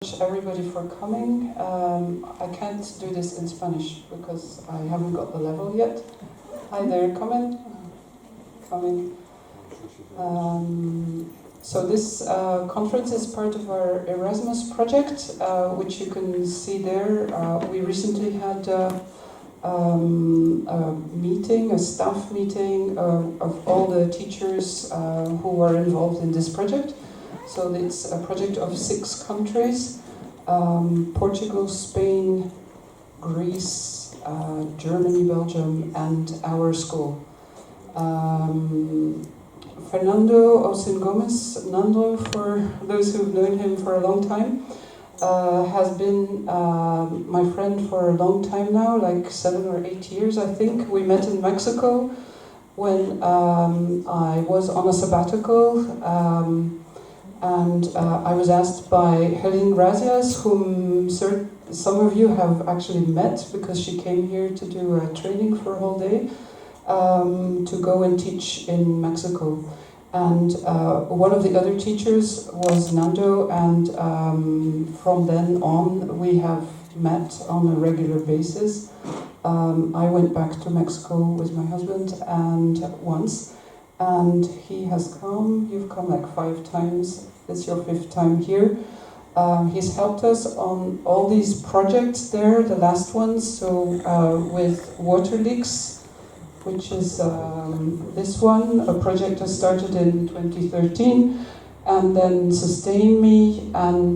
everybody for coming. I can't do this in Spanish because I haven't got the level yet. Hi there, come in. So this conference is part of our Erasmus project, which you can see there. We recently had a meeting, a staff meeting of all the teachers who are involved in this project. So it's a project of 6 countries, Portugal, Spain, Greece, Germany, Belgium, and our school. Fernando Ausín Nando, for those who've known him for a long time, has been my friend for a long time now, like 7 or 8 years, I think. We met in Mexico when I was on a sabbatical. And I was asked by Helen Razias, whom some of you have actually met because she came here to do a training for a whole day, to go and teach in Mexico. And one of the other teachers was Nando, and from then on we have met on a regular basis. I went back to Mexico with my husband once, and he has come. You've come like 5 times. It's your 5th time here. He's helped us on all these projects there, the last ones. So with water leaks, which is this one, a project I started in 2013, and then Sustain Me, and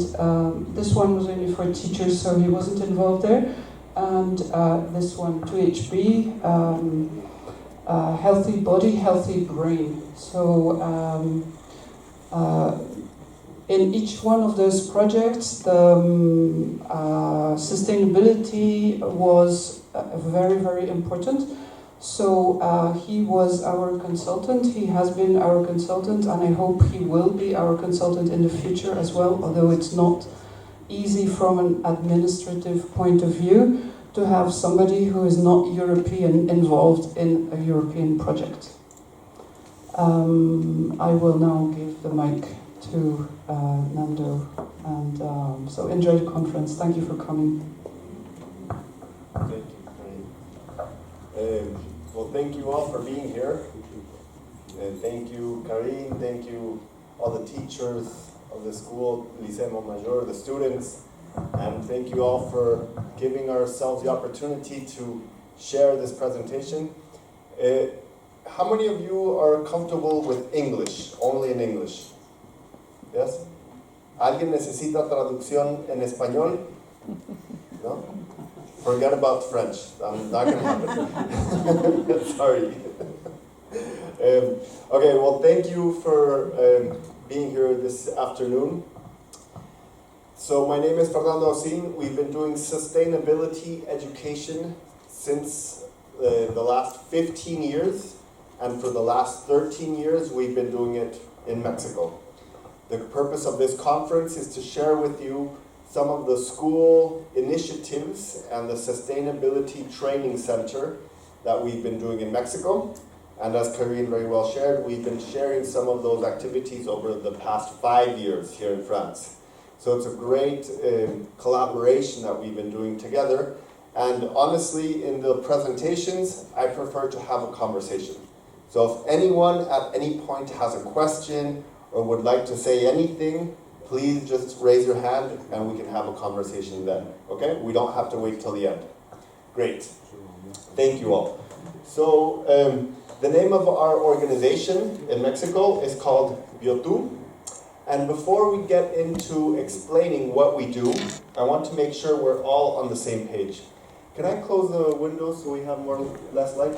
this one was only for teachers, so he wasn't involved there. And this one, 2HB, Healthy Body, Healthy Brain. So in each one of those projects, the sustainability was very, very important. So he was our consultant, he has been our consultant, and I hope he will be our consultant in the future as well, although it's not easy from an administrative point of view to have somebody who is not European involved in a European project. I will now give the mic to Nando, and so enjoy the conference. Thank you for coming. Thank you, Karin. Well, thank you all for being here. And thank you, Karin, thank you all the teachers of the school, Liceo Major, the students, and thank you all for giving ourselves the opportunity to share this presentation. How many of you are comfortable with English, only in English? Yes? ¿Alguien necesita traducción en español? No? Forget about French. I'm not going to happen. Sorry. Okay, well, thank you for being here this afternoon. So my name is Fernando Ausín. We've been doing sustainability education since the last 15 years, and for the last 13 years we've been doing it in Mexico. The purpose of this conference is to share with you some of the school initiatives and the Sustainability Training Center that we've been doing in Mexico. And as Karin very well shared, we've been sharing some of those activities over the past 5 years here in France. So it's a great collaboration that we've been doing together. And honestly, in the presentations, I prefer to have a conversation. So if anyone at any point has a question or would like to say anything, please just raise your hand and we can have a conversation then, okay? We don't have to wait till the end. Great. Thank you all. So the name of our organization in Mexico is called Biotu. And before we get into explaining what we do, I want to make sure we're all on the same page. Can I close the window so we have less light?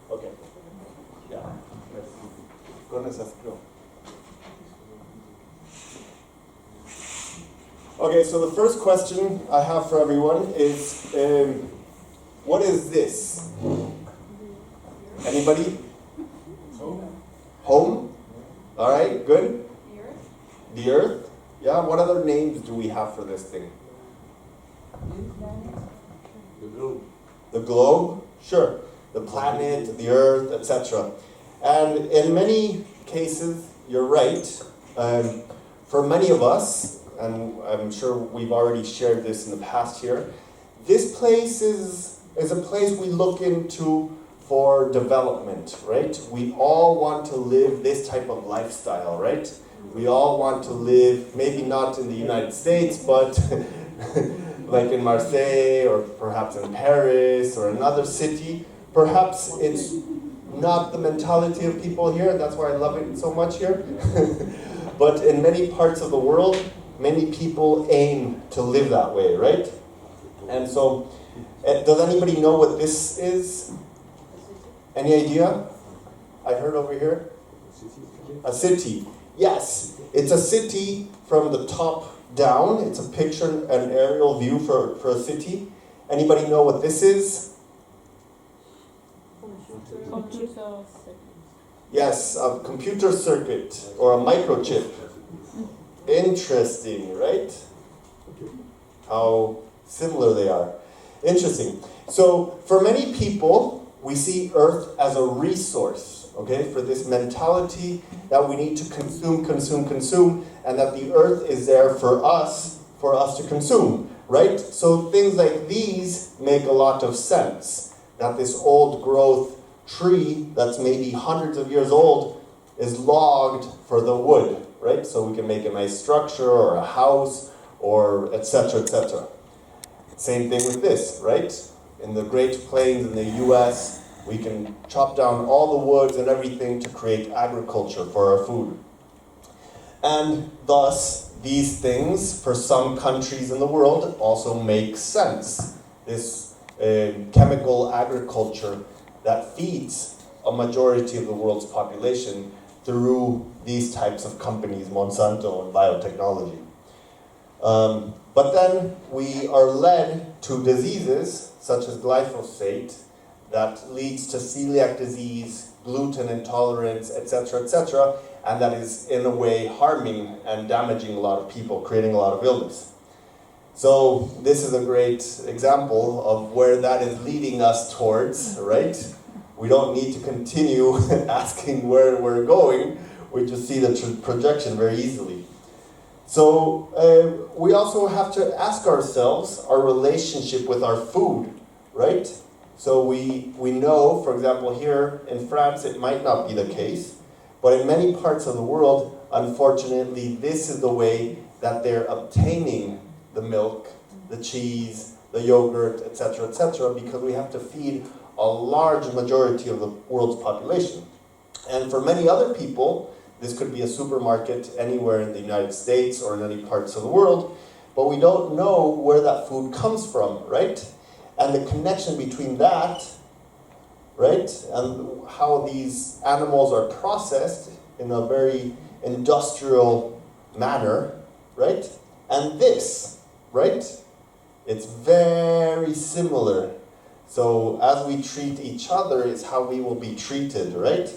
Okay. Yeah. Con esas, go. Okay, so the first question I have for everyone is, what is this? Anybody? Home. Home? All right, good. The earth. The earth? Yeah, what other names do we have for this thing? The globe. The globe? Sure. the planet, the earth, etc. And in many cases, you're right. For many of us, and I'm sure we've already shared this in the past here, this place is a place we look into for development, right? We all want to live this type of lifestyle, right? We all want to live, maybe not in the United States, but like in Marseille or perhaps in Paris or another city. Perhaps it's not the mentality of people here, that's why I love it so much here. But in many parts of the world, many people aim to live that way, right? And so, does anybody know what this is? Any idea? I heard over here. A city. Yes, it's a city from the top down. It's a picture, an aerial view for a city. Anybody know what this is? Computer. Yes, a computer circuit or a microchip. Interesting, right? How similar they are. Interesting. So, for many people, we see Earth as a resource, okay? For this mentality that we need to consume, and that the Earth is there for us to consume, right? So things like these make a lot of sense. That this old growth tree that's maybe hundreds of years old is logged for the wood, right? So we can make a nice structure or a house or etc., etc. Same thing with this, right? In the Great Plains in the US, we can chop down all the woods and everything to create agriculture for our food. And thus, these things, for some countries in the world, also make sense. This chemical agriculture that feeds a majority of the world's population through these types of companies, Monsanto and biotechnology. But then we are led to diseases such as glyphosate that leads to celiac disease, gluten intolerance, etc., and that is in a way harming and damaging a lot of people, creating a lot of illness. So this is a great example of where that is leading us towards, right? We don't need to continue asking where we're going, we just see the projection very easily. So we also have to ask ourselves our relationship with our food, right? So we know, for example, here in France, it might not be the case, but in many parts of the world, unfortunately, this is the way that they're obtaining the milk, the cheese, the yogurt, etc., because we have to feed a large majority of the world's population. And for many other people, this could be a supermarket anywhere in the United States or in any parts of the world, but we don't know where that food comes from, right? And the connection between that, right, and how these animals are processed in a very industrial manner, right? And this, right? It's very similar. So as we treat each other is how we will be treated, right?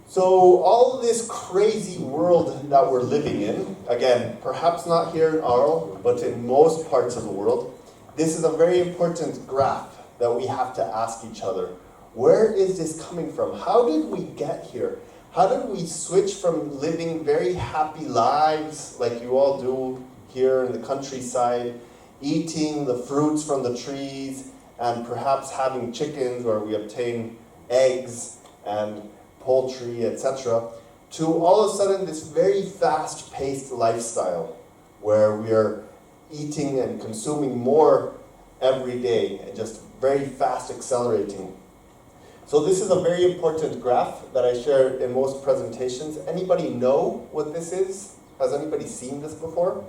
So all this crazy world that we're living in, again, perhaps not here in Arles, but in most parts of the world, this is a very important graph that we have to ask each other. Where is this coming from? How did we get here? How did we switch from living very happy lives like you all do here in the countryside, eating the fruits from the trees, and perhaps having chickens where we obtain eggs and poultry, etc., to all of a sudden this very fast-paced lifestyle where we are eating and consuming more every day and just very fast accelerating. So this is a very important graph that I share in most presentations. Anybody know what this is? Has anybody seen this before?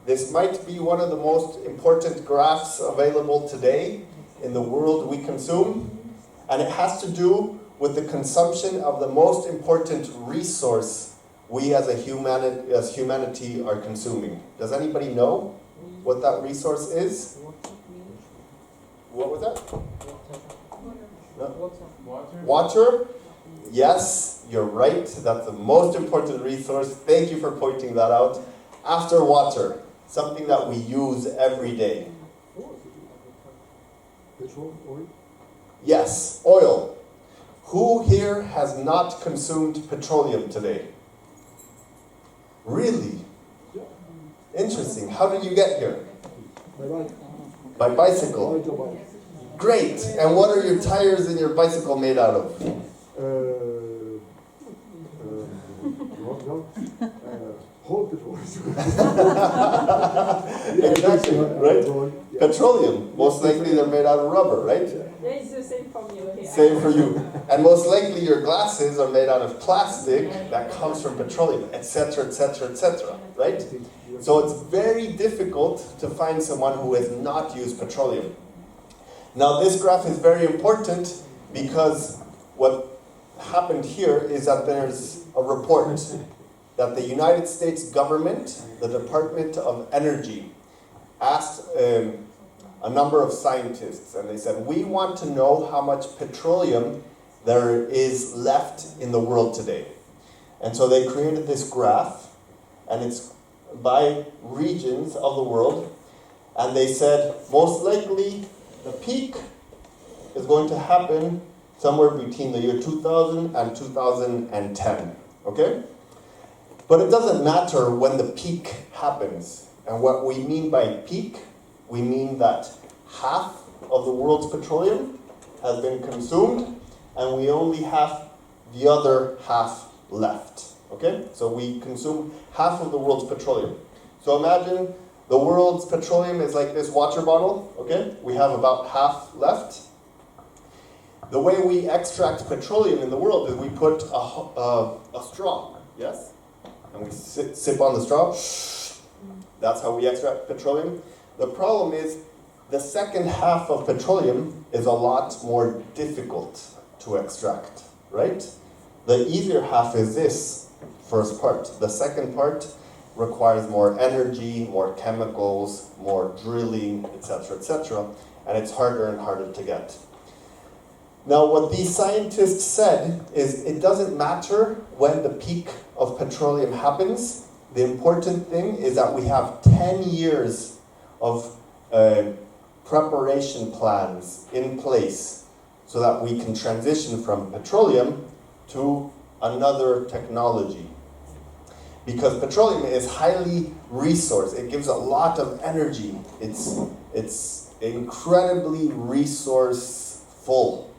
This might be one of the most important graphs available today in the world we consume, and it has to do with the consumption of the most important resource we as humanity are consuming. Does anybody know what that resource is? What was that? No? Water? Yes, you're right. That's the most important resource. Thank you for pointing that out. After water, something that we use every day. Yes, oil. Who here has not consumed petroleum today? Really? Interesting. How did you get here? By bicycle. Great. And what are your tires in your bicycle made out of? Exactly, right? Petroleum. Most likely they're made out of rubber, right? Yeah, it's the same for me. Okay. Same for you. And most likely your glasses are made out of plastic that comes from petroleum, etc., etc., etc., right? So it's very difficult to find someone who has not used petroleum. Now this graph is very important because what happened here is that there's a report that the United States government, the Department of Energy, asked a number of scientists, and they said, we want to know how much petroleum there is left in the world today. And so they created this graph, and it's by regions of the world, and they said, most likely the peak is going to happen somewhere between the year 2000 and 2010, okay? But it doesn't matter when the peak happens. And what we mean by peak, we mean that half of the world's petroleum has been consumed and we only have the other half left, okay? So we consume half of the world's petroleum. So imagine the world's petroleum is like this water bottle, okay? We have about half left. The way we extract petroleum in the world is we put a straw, yes? And we sip on the straw. That's how we extract petroleum. The problem is the second half of petroleum is a lot more difficult to extract, right? The easier half is this first part. The second part requires more energy, more chemicals, more drilling, etc., etc., and it's harder and harder to get. Now, what these scientists said is it doesn't matter when the peak of petroleum happens. The important thing is that we have 10 years of preparation plans in place so that we can transition from petroleum to another technology. Because petroleum is highly resourced. It gives a lot of energy. It's incredibly resourceful.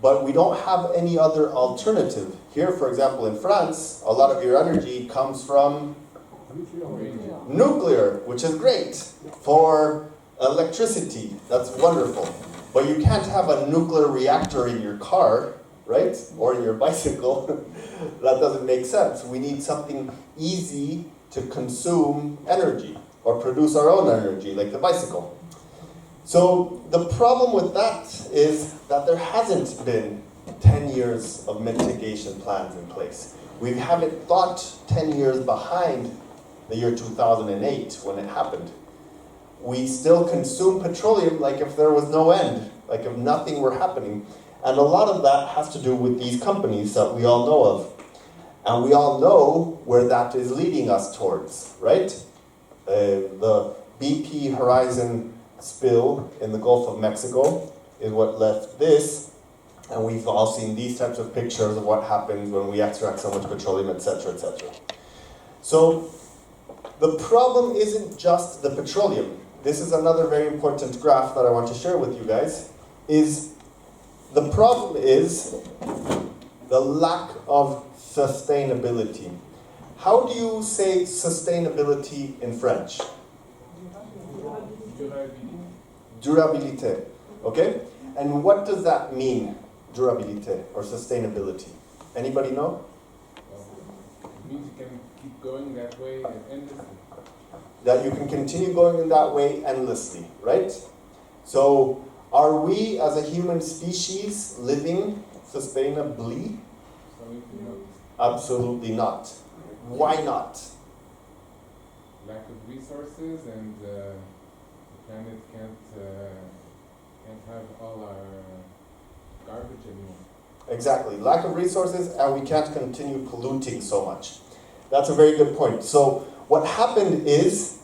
But we don't have any other alternative. Here, for example, in France, a lot of your energy comes from nuclear, which is great for electricity. That's wonderful. But you can't have a nuclear reactor in your car, right? Or in your bicycle. That doesn't make sense. We need something easy to consume energy or produce our own energy, like the bicycle. So the problem with that is that there hasn't been 10 years of mitigation plans in place. We haven't thought 10 years behind the year 2008 when it happened. We still consume petroleum like if there was no end, like if nothing were happening. And a lot of that has to do with these companies that we all know of. And we all know where that is leading us towards, right? The BP Horizon spill in the Gulf of Mexico is what left this, and we've all seen these types of pictures of what happens when we extract so much petroleum, etc., etc. So the problem isn't just the petroleum. This is another very important graph that I want to share with you guys, is the problem is the lack of sustainability. How do you say sustainability in French? Durabilité. Okay? And what does that mean, durabilité or sustainability? Anybody know? It means you can keep going that way endlessly. That you can continue going in that way endlessly, right? So, are we as a human species living sustainably? Absolutely not. Why not? Lack of resources, and the planet can't have all our garbage anymore. Exactly. Lack of resources, and we can't continue polluting so much. That's a very good point. So what happened is,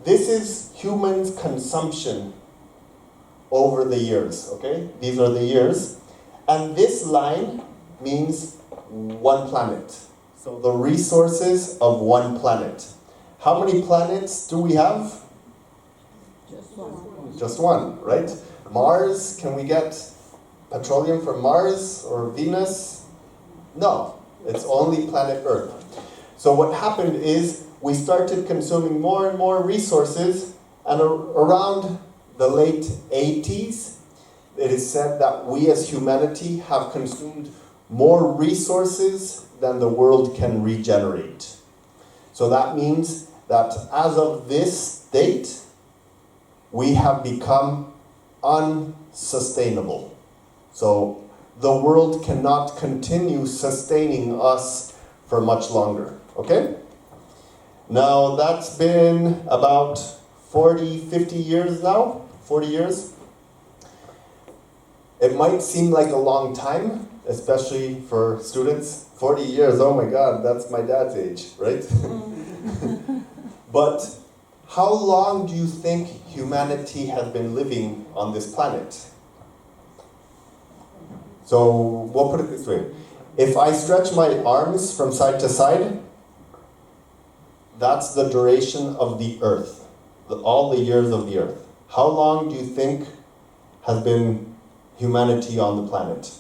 this is humans' consumption over the years, okay? These are the years. And this line means one planet. So the resources of one planet. How many planets do we have? Just one, right? Mars, can we get petroleum from Mars or Venus? No, it's only planet Earth. So what happened is we started consuming more and more resources, and around the late 80s, it is said that we as humanity have consumed more resources than the world can regenerate. So that means that as of this date, we have become unsustainable. So the world cannot continue sustaining us for much longer, okay? Now that's been about 40, 50 years now, 40 years. It might seem like a long time, especially for students. 40 years, oh my God, that's my dad's age, right? But how long do you think humanity has been living on this planet? So we'll put it this way. If I stretch my arms from side to side, that's the duration of the Earth, all the years of the Earth. How long do you think has been humanity on the planet?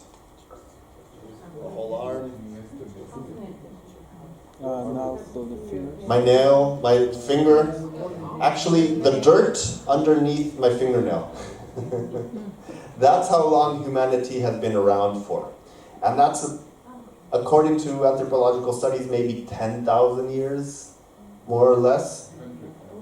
The whole arm. Now so the fingers. My nail, my finger. Actually, the dirt underneath my fingernail. That's how long humanity has been around for. And that's, according to anthropological studies, maybe 10,000 years, more or less.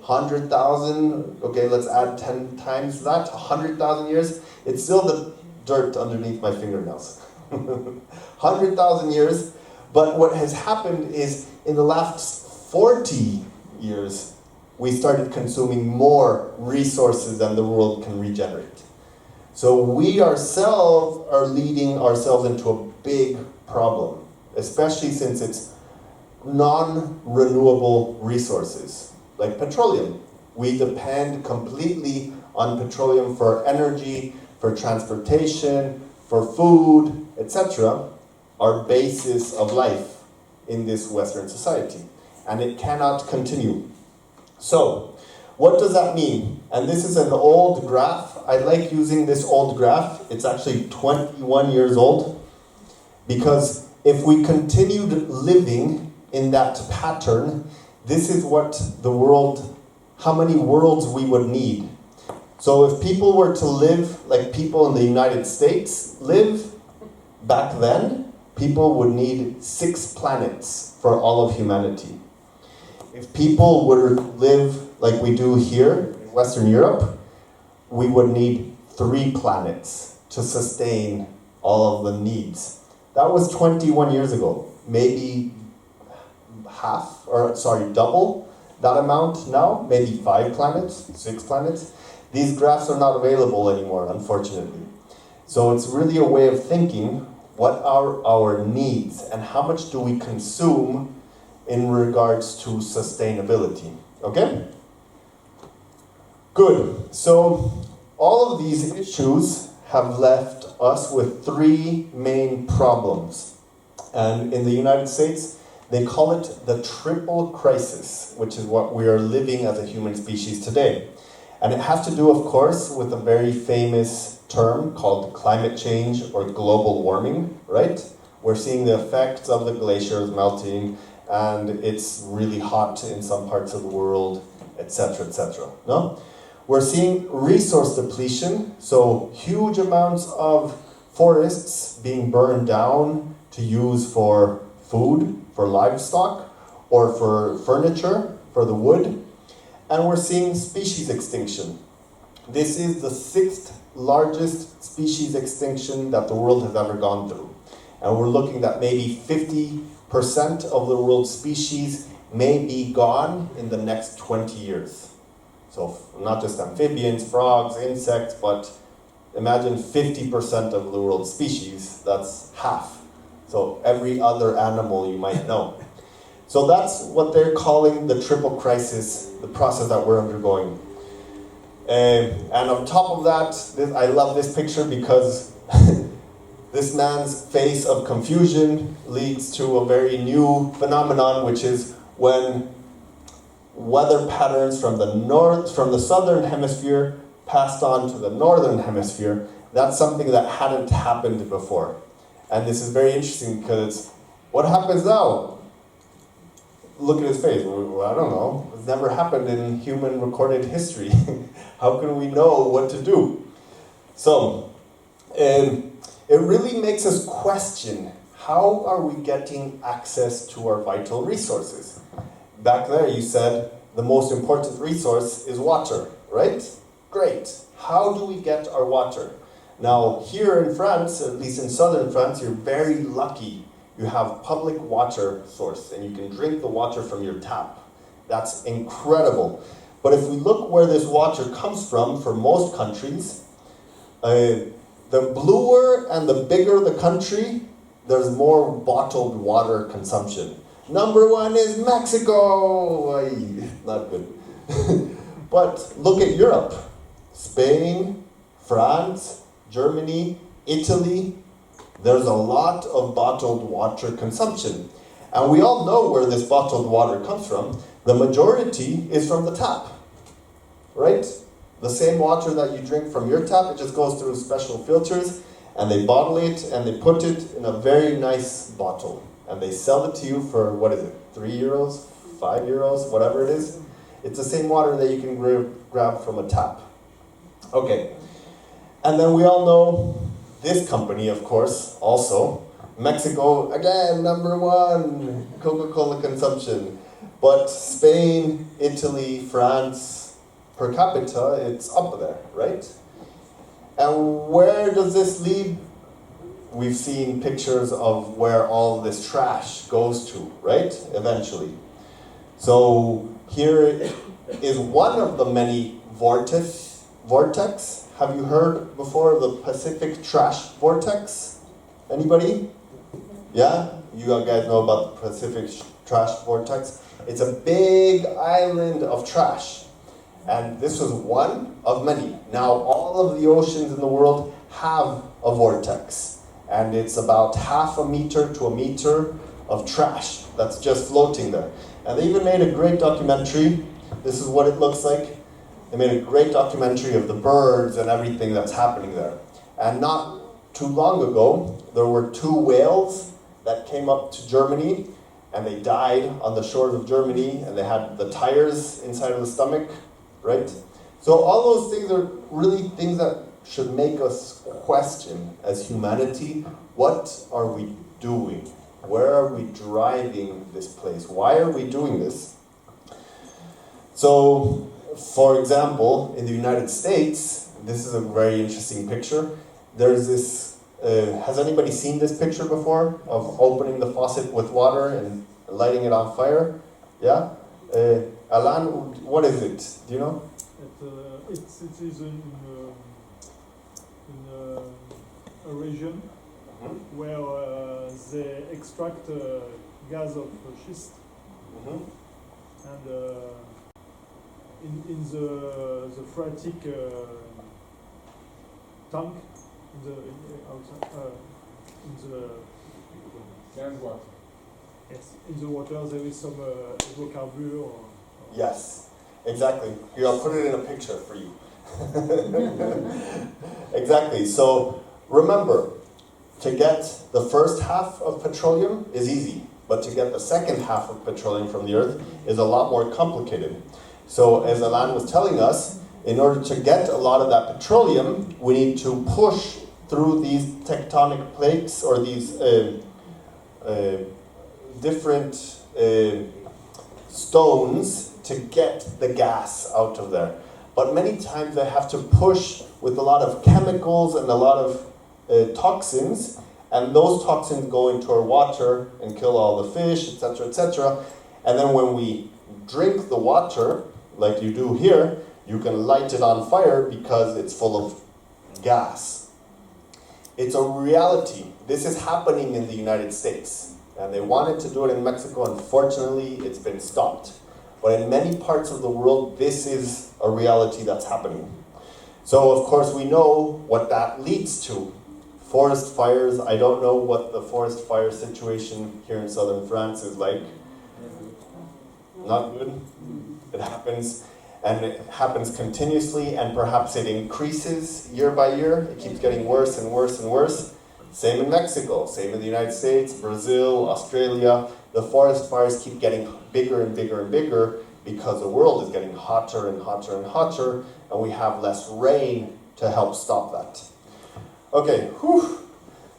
100,000, okay, let's add 10 times that, 100,000 years. It's still the dirt underneath my fingernails. 100,000 years, but what has happened is in the last 40 years, we started consuming more resources than the world can regenerate. So we ourselves are leading ourselves into a big problem, especially since it's non-renewable resources, like petroleum. We depend completely on petroleum for energy, for transportation, for food, etc., our basis of life in this Western society. And it cannot continue. So, what does that mean? And this is an old graph. I like using this old graph. It's actually 21 years old. Because if we continued living in that pattern, this is what the world, how many worlds we would need. So if people were to live like people in the United States live back then, people would need 6 planets for all of humanity. If people were to live like we do here in Western Europe, we would need 3 planets to sustain all of the needs. That was 21 years ago. Maybe double that amount now, maybe 5 planets, 6 planets. These graphs are not available anymore, unfortunately. So it's really a way of thinking, what are our needs and how much do we consume in regards to sustainability, okay? Good, so all of these issues have left us with 3 main problems. And in the United States, they call it the triple crisis, which is what we are living as a human species today. And it has to do, of course, with a very famous term called climate change or global warming, right? We're seeing the effects of the glaciers melting, and it's really hot in some parts of the world, etc., etc. No? We're seeing resource depletion, so huge amounts of forests being burned down to use for food, for livestock, or for furniture, for the wood. And we're seeing species extinction. This is the 6th largest species extinction that the world has ever gone through. And we're looking at maybe 50% of the world's species may be gone in the next 20 years. So not just amphibians, frogs, insects, but imagine 50% of the world's species, that's half. So every other animal you might know. So that's what they're calling the triple crisis, the process that we're undergoing. And on top of that, I love this picture because this man's face of confusion leads to a very new phenomenon, which is when weather patterns from the southern hemisphere passed on to the northern hemisphere. That's something that hadn't happened before. And this is very interesting because what happens now? Look at his face. Well, I don't know. It's never happened in human recorded history. How can we know what to do? So, it really makes us question, how are we getting access to our vital resources? Back there you said the most important resource is water, right? Great. How do we get our water? Now, here in France, at least in southern France, you're very lucky. You have public water source and you can drink the water from your tap. That's incredible. But if we look where this water comes from, for most countries, the bluer and the bigger the country, there's more bottled water consumption. Number one is Mexico. Ay, not good. But look at Europe. Spain, France, Germany, Italy. There's a lot of bottled water consumption. And we all know where this bottled water comes from. The majority is from the tap, right? The same water that you drink from your tap, it just goes through special filters, and they bottle it, and they put it in a very nice bottle. And they sell it to you for, what is it, 3 euros, 5 euros, whatever it is. It's the same water that you can grab from a tap. Okay. And then we all know this company, of course, also. Mexico, again, number one, Coca-Cola consumption. But Spain, Italy, France, per capita, it's up there, right? And where does this lead? We've seen pictures of where all this trash goes to, right? Eventually. So here is one of the many vortex. Have you heard before of the Pacific trash vortex? Anybody? Yeah? You guys know about the Pacific trash vortex? It's a big island of trash. And this was one of many. Now all of the oceans in the world have a vortex. And it's about 0.5 meter to 1 meter of trash that's just floating there. And they even made a great documentary. This is what it looks like. They made a great documentary of the birds and everything that's happening there. And not too long ago, there were 2 whales that came up to Germany, and they died on the shores of Germany, and they had the tires inside of the stomach, right? So all those things are really things that should make us question, as humanity, what are we doing? Where are we driving this place? Why are we doing this? So, for example, in the United States, this is a very interesting picture. There's this, has anybody seen this picture before? Of opening the faucet with water and lighting it on fire? Yeah? Alan, what is it? Do you know? It is in a region where they extract gas of schist, and in the phreatic tank in the Groundwater. yes, in the water there is some hydrocarbon or Yes, exactly. Here, I'll put it in a picture for you. Exactly. So remember, to get the first half of petroleum is easy, but to get the second half of petroleum from the earth is a lot more complicated. So as Alan was telling us, in order to get a lot of that petroleum, we need to push through these tectonic plates or these different stones to get the gas out of there. But many times they have to push with a lot of chemicals and a lot of toxins, and those toxins go into our water and kill all the fish, etc., etc. And then when we drink the water, like you do here, you can light it on fire because it's full of gas. It's a reality. This is happening in the United States. And they wanted to do it in Mexico. Unfortunately, it's been stopped. But in many parts of the world, this is a reality that's happening. So of course we know what that leads to. Forest fires, I don't know what the forest fire situation here in southern France is like. Not good. It happens, and it happens continuously, and perhaps it increases year by year. It keeps getting worse and worse and worse. Same in Mexico, same in the United States, Brazil, Australia. The forest fires keep getting bigger and bigger and bigger because the world is getting hotter and hotter and hotter, and we have less rain to help stop that. Okay, whew.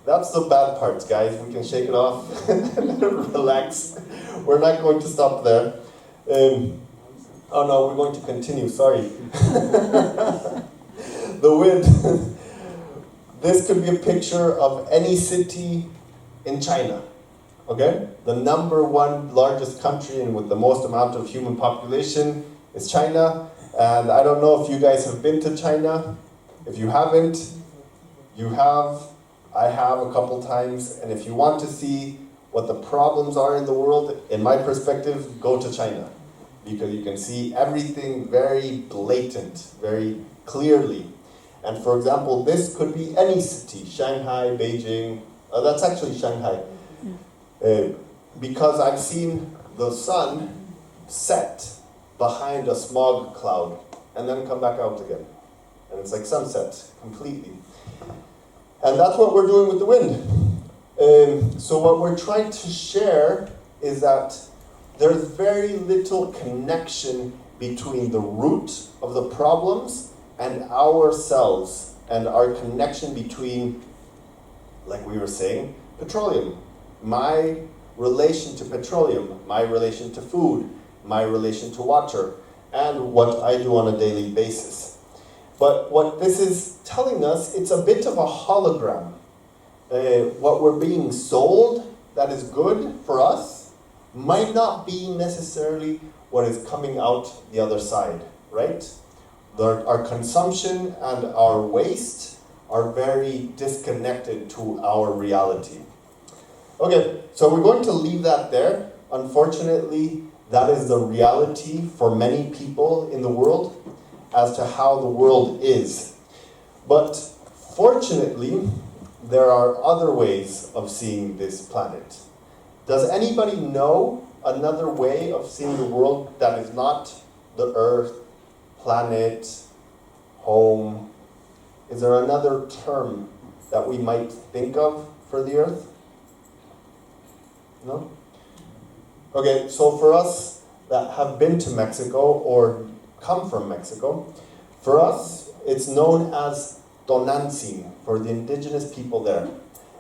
That's the bad parts, guys. We can shake it off, relax. We're not going to stop there. Oh no, we're going to continue, sorry. The wind. This could be a picture of any city in China, okay? The number one largest country and with the most amount of human population is China. And I don't know if you guys have been to China. If you haven't, you have. I have a couple times. And if you want to see what the problems are in the world, in my perspective, go to China. Because you can see everything very blatant, very clearly. And for example, this could be any city, Shanghai, Beijing. That's actually Shanghai. Because I've seen the sun set behind a smog cloud and then come back out again. And it's like sunset, completely. And that's what we're doing with the wind. So what we're trying to share is that there's very little connection between the root of the problems and ourselves, and our connection between, like we were saying, petroleum. My relation to petroleum, my relation to food, my relation to water, and what I do on a daily basis. But what this is telling us, it's a bit of a hologram. What we're being sold that is good for us might not be necessarily what is coming out the other side, right? Our consumption and our waste are very disconnected to our reality. Okay, so we're going to leave that there. Unfortunately, that is the reality for many people in the world as to how the world is. But fortunately, there are other ways of seeing this planet. Does anybody know another way of seeing the world that is not the Earth, planet, home? Is there another term that we might think of for the Earth? No? Okay, so for us that have been to Mexico or come from Mexico, for us it's known as Tonantzin, for the indigenous people there.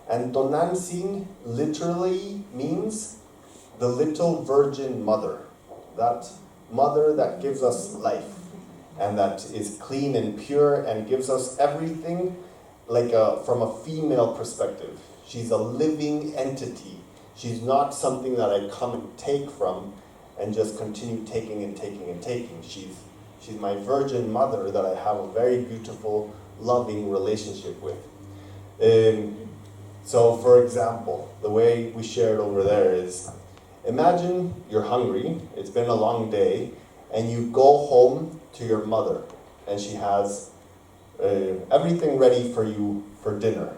And Tonantzin literally means the little virgin mother. That mother that gives us life and that is clean and pure and gives us everything like from a female perspective. She's a living entity. She's not something that I come and take from and just continue taking and taking and taking. She's my virgin mother that I have a very beautiful, loving relationship with. So for example, the way we shared over there is, imagine you're hungry, it's been a long day, and you go home to your mother, and she has everything ready for you for dinner.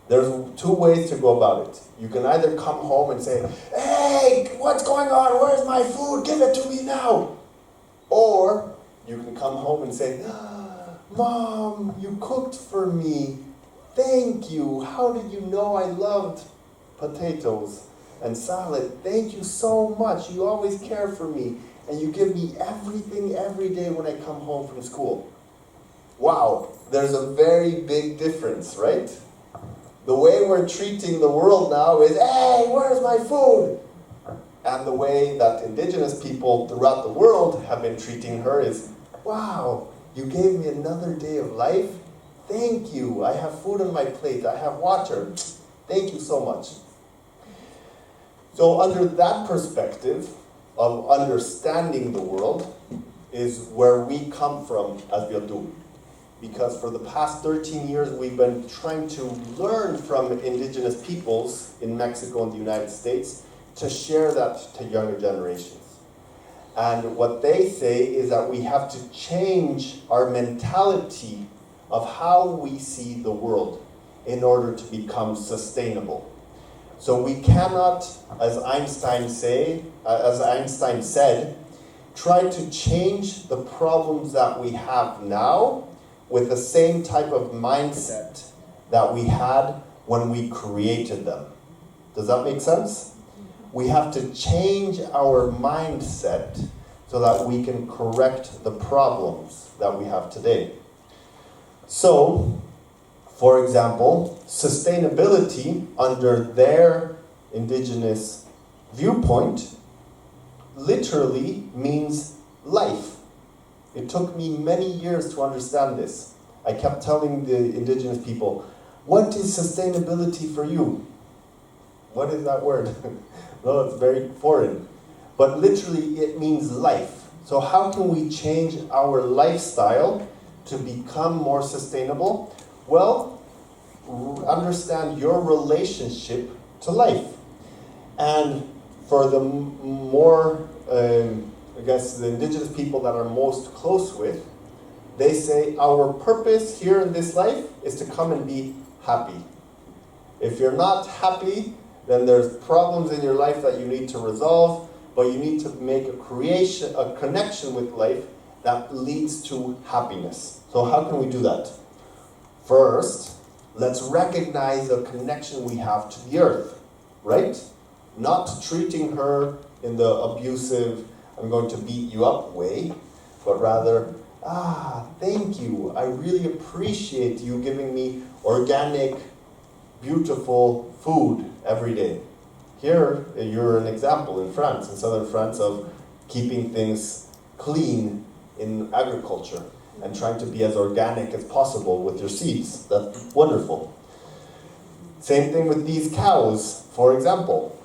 There's two ways to go about it. You can either come home and say, "Hey, what's going on? Where's my food? Give it to me now." Or you can come home and say, "Mom, you cooked for me. Thank you. How did you know I loved potatoes and salad? Thank you so much. You always care for me. And you give me everything every day when I come home from school." Wow, there's a very big difference, right? The way we're treating the world now is, "Hey, where's my food?" And the way that indigenous people throughout the world have been treating her is, "Wow, you gave me another day of life. Thank you. I have food on my plate. I have water. Thank you so much." So under that perspective of understanding the world is where we come from as Biotu. Because for the past 13 years, we've been trying to learn from indigenous peoples in Mexico and the United States to share that to younger generations. And what they say is that we have to change our mentality of how we see the world in order to become sustainable. So we cannot, as Einstein said, try to change the problems that we have now with the same type of mindset that we had when we created them. Does that make sense? We have to change our mindset so that we can correct the problems that we have today. So, for example, sustainability under their indigenous viewpoint literally means life. It took me many years to understand this. I kept telling the indigenous people, what is sustainability for you? What is that word? No, it's very foreign. But literally it means life. So how can we change our lifestyle to become more sustainable? Well, understand your relationship to life. And for the more, I guess, the indigenous people that are most close with, they say our purpose here in this life is to come and be happy. If you're not happy, then there's problems in your life that you need to resolve, but you need to make a connection with life that leads to happiness. So how can we do that? First, let's recognize the connection we have to the earth, right? Not treating her in the abusive, I'm going to beat you up way, but rather, thank you. I really appreciate you giving me organic, beautiful food every day. Here, you're an example in France, in southern France, of keeping things clean in agriculture and trying to be as organic as possible with your seeds. That's wonderful. Same thing with these cows, for example.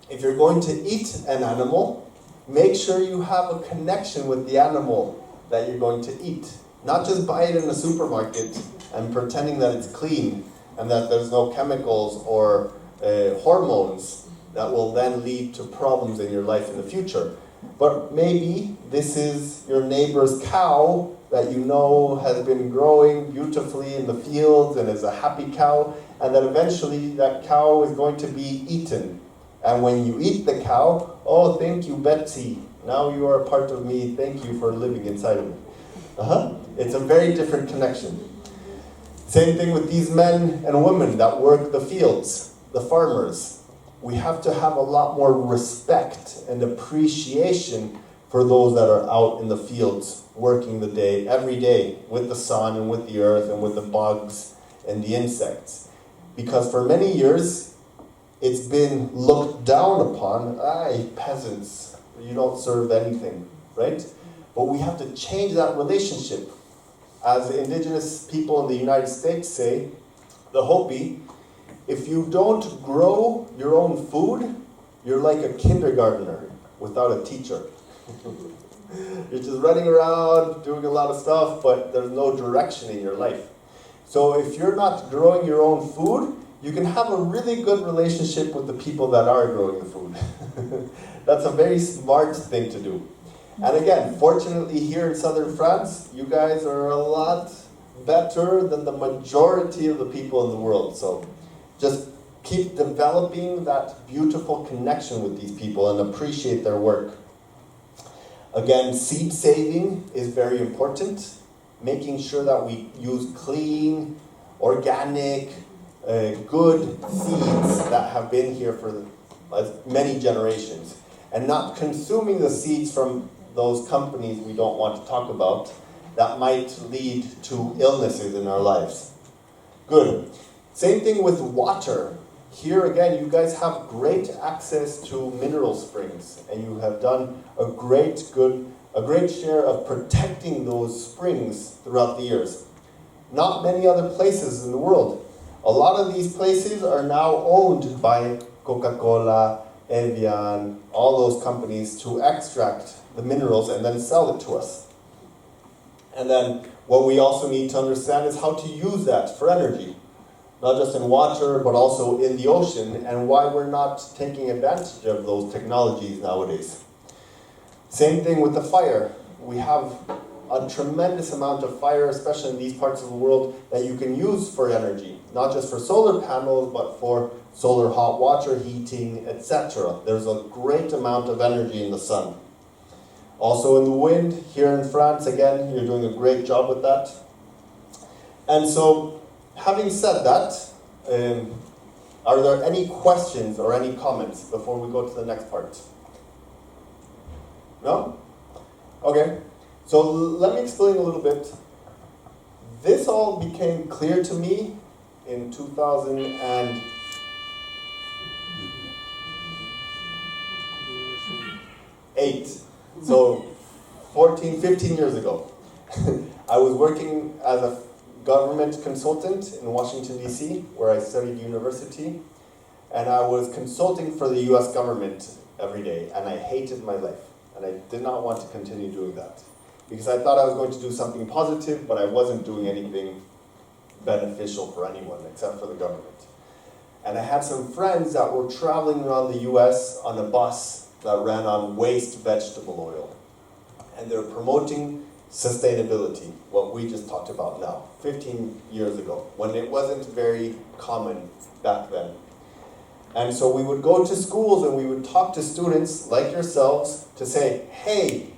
If you're going to eat an animal, make sure you have a connection with the animal that you're going to eat. Not just buy it in the supermarket and pretending that it's clean and that there's no chemicals or hormones that will then lead to problems in your life in the future. But maybe this is your neighbor's cow that you know has been growing beautifully in the fields and is a happy cow, and that eventually that cow is going to be eaten. And when you eat the cow, oh, thank you, Betsy. Now you are a part of me. Thank you for living inside of me. It's a very different connection. Same thing with these men and women that work the fields, the farmers. We have to have a lot more respect and appreciation for those that are out in the fields working the day, every day, with the sun and with the earth and with the bugs and the insects. Because for many years, it's been looked down upon. Peasants, you don't serve anything, right? But we have to change that relationship. As the indigenous people in the United States say, the Hopi, if you don't grow your own food, you're like a kindergartner without a teacher. You're just running around, doing a lot of stuff, but there's no direction in your life. So if you're not growing your own food, you can have a really good relationship with the people that are growing the food. That's a very smart thing to do. And again, fortunately here in southern France, you guys are a lot better than the majority of the people in the world. So just keep developing that beautiful connection with these people and appreciate their work. Again, seed saving is very important. Making sure that we use clean, organic, good seeds that have been here for many generations. And not consuming the seeds from those companies we don't want to talk about that might lead to illnesses in our lives. Good. Same thing with water. Here again, you guys have great access to mineral springs, and you have done a great share of protecting those springs throughout the years. Not many other places in the world. A lot of these places are now owned by Coca-Cola, Evian, all those companies to extract the minerals and then sell it to us. And then what we also need to understand is how to use that for energy. Not just in water, but also in the ocean, and why we're not taking advantage of those technologies nowadays. Same thing with the fire. We have a tremendous amount of fire, especially in these parts of the world, that you can use for energy. Not just for solar panels, but for solar hot water heating, etc. There's a great amount of energy in the sun. Also in the wind, here in France, again, you're doing a great job with that. And so, having said that, are there any questions or any comments before we go to the next part? No? Okay. So let me explain a little bit. This all became clear to me in 2008. So 14, 15 years ago. I was working as a government consultant in Washington, D.C., where I studied university. And I was consulting for the US government every day. And I hated my life. And I did not want to continue doing that. Because I thought I was going to do something positive, but I wasn't doing anything beneficial for anyone except for the government. And I had some friends that were traveling around the US on a bus that ran on waste vegetable oil. And they're promoting sustainability, what we just talked about now, 15 years ago, when it wasn't very common back then. And so we would go to schools and we would talk to students like yourselves to say, hey,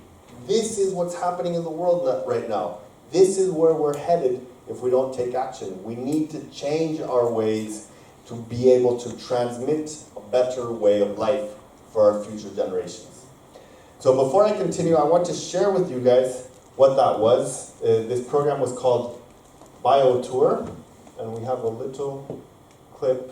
this is what's happening in the world right now. This is where we're headed if we don't take action. We need to change our ways to be able to transmit a better way of life for our future generations. So before I continue, I want to share with you guys what that was. This program was called BioTour, and we have a little clip.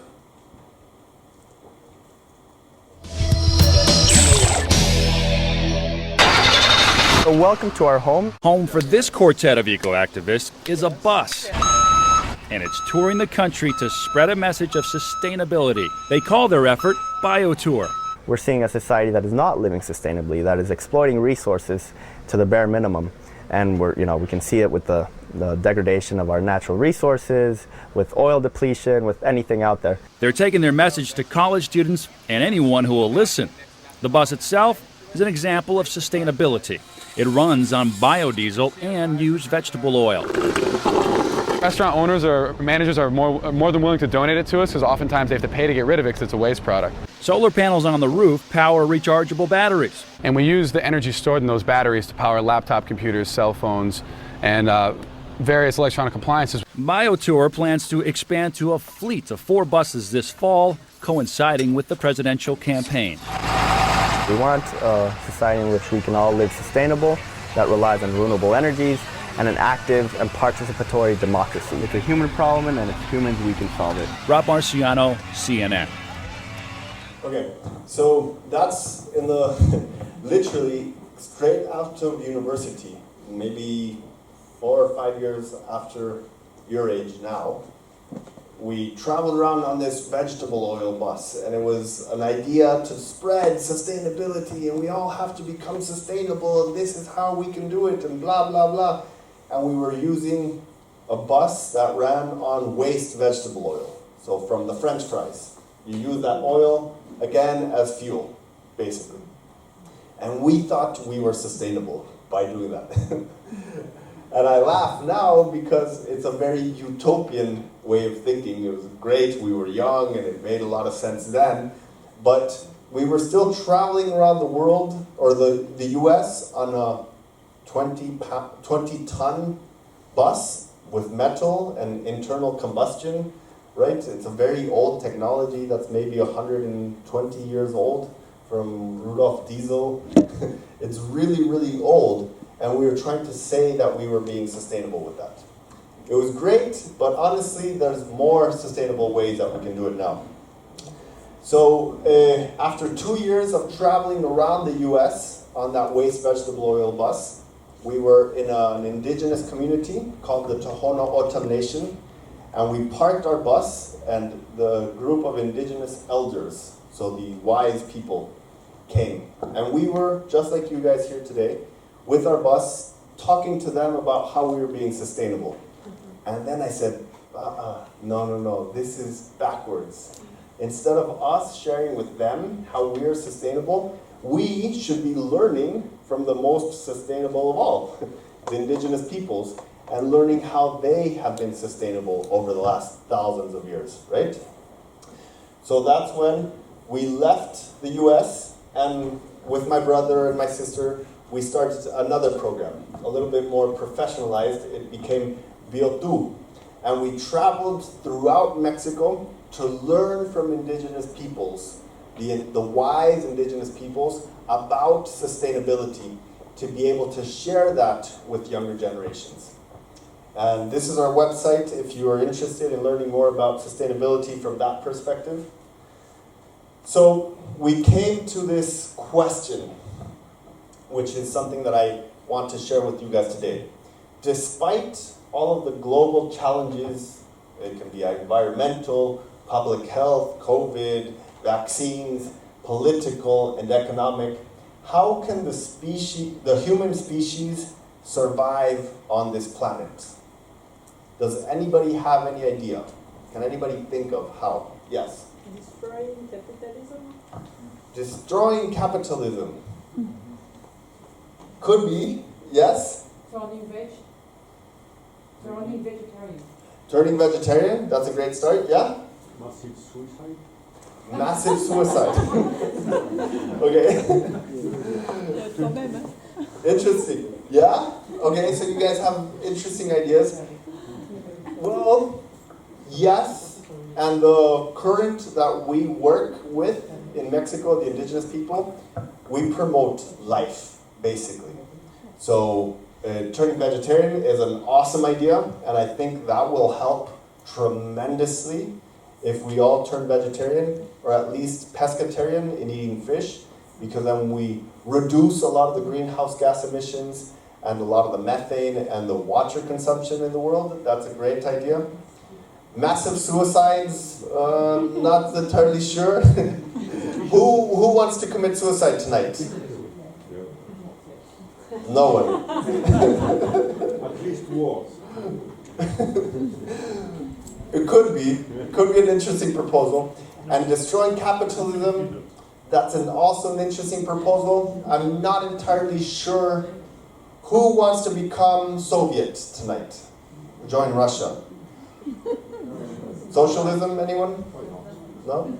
So welcome to our home. Home for this quartet of eco-activists is a bus. And it's touring the country to spread a message of sustainability. They call their effort BioTour. We're seeing a society that is not living sustainably, that is exploiting resources to the bare minimum. And we can see it with the degradation of our natural resources, with oil depletion, with anything out there. They're taking their message to college students and anyone who will listen. The bus itself is an example of sustainability. It runs on biodiesel and used vegetable oil. Restaurant owners or managers are more than willing to donate it to us because oftentimes they have to pay to get rid of it because it's a waste product. Solar panels on the roof power rechargeable batteries. And we use the energy stored in those batteries to power laptop computers, cell phones, and various electronic appliances. BioTour plans to expand to a fleet of 4 buses this fall, coinciding with the presidential campaign. We want a society in which we can all live sustainable, that relies on renewable energies, and an active and participatory democracy. It's a human problem, and it's humans, we can solve it. Rob Marciano, CNN. Okay, so that's in the literally straight out of university, maybe 4 or 5 years after your age now. We traveled around on this vegetable oil bus, and it was an idea to spread sustainability, and we all have to become sustainable, and this is how we can do it, and blah, blah, blah. And we were using a bus that ran on waste vegetable oil. So from the French fries, you use that oil, again, as fuel, basically. And we thought we were sustainable by doing that. And I laugh now because it's a very utopian way of thinking. It was great, we were young, and it made a lot of sense then. But we were still traveling around the world, or the US, on a 20-ton bus with metal and internal combustion, right? It's a very old technology that's maybe 120 years old from Rudolf Diesel. It's really, really old. And we were trying to say that we were being sustainable with that. It was great, but honestly, there's more sustainable ways that we can do it now. So after 2 years of traveling around the US on that waste vegetable oil bus, we were in an indigenous community called the Tohono O'odham Nation, and we parked our bus, and the group of indigenous elders, so the wise people, came. And we were, just like you guys here today, with our bus, talking to them about how we were being sustainable. And then I said, no, this is backwards. Instead of us sharing with them how we are sustainable, we should be learning from the most sustainable of all, the indigenous peoples, and learning how they have been sustainable over the last thousands of years, right? So that's when we left the US, and with my brother and my sister, we started another program, a little bit more professionalized. It became Biotu. And we traveled throughout Mexico to learn from indigenous peoples, the wise indigenous peoples, about sustainability, to be able to share that with younger generations. And this is our website if you are interested in learning more about sustainability from that perspective. So we came to this question, which is something that I want to share with you guys today. Despite all of the global challenges, it can be environmental, public health, COVID, vaccines, political, and economic, how can the human species survive on this planet? Does anybody have any idea? Can anybody think of how? Yes? Destroying capitalism? Destroying capitalism. Could be, yes? Turning vegetarian. Turning vegetarian, that's a great start, yeah? Massive suicide. Massive suicide. Okay. Interesting. Yeah? Okay, so you guys have interesting ideas. Well, yes, and the current that we work with in Mexico, the indigenous people, we promote life, basically. So turning vegetarian is an awesome idea, and I think that will help tremendously if we all turn vegetarian, or at least pescatarian in eating fish, because then we reduce a lot of the greenhouse gas emissions and a lot of the methane and the water consumption in the world. That's a great idea. Massive suicides, not entirely sure. Who wants to commit suicide tonight? No one. At least wars. It could be an interesting proposal. And destroying capitalism, that's also an interesting proposal. I'm not entirely sure who wants to become Soviet tonight. Join Russia. Socialism, anyone? No?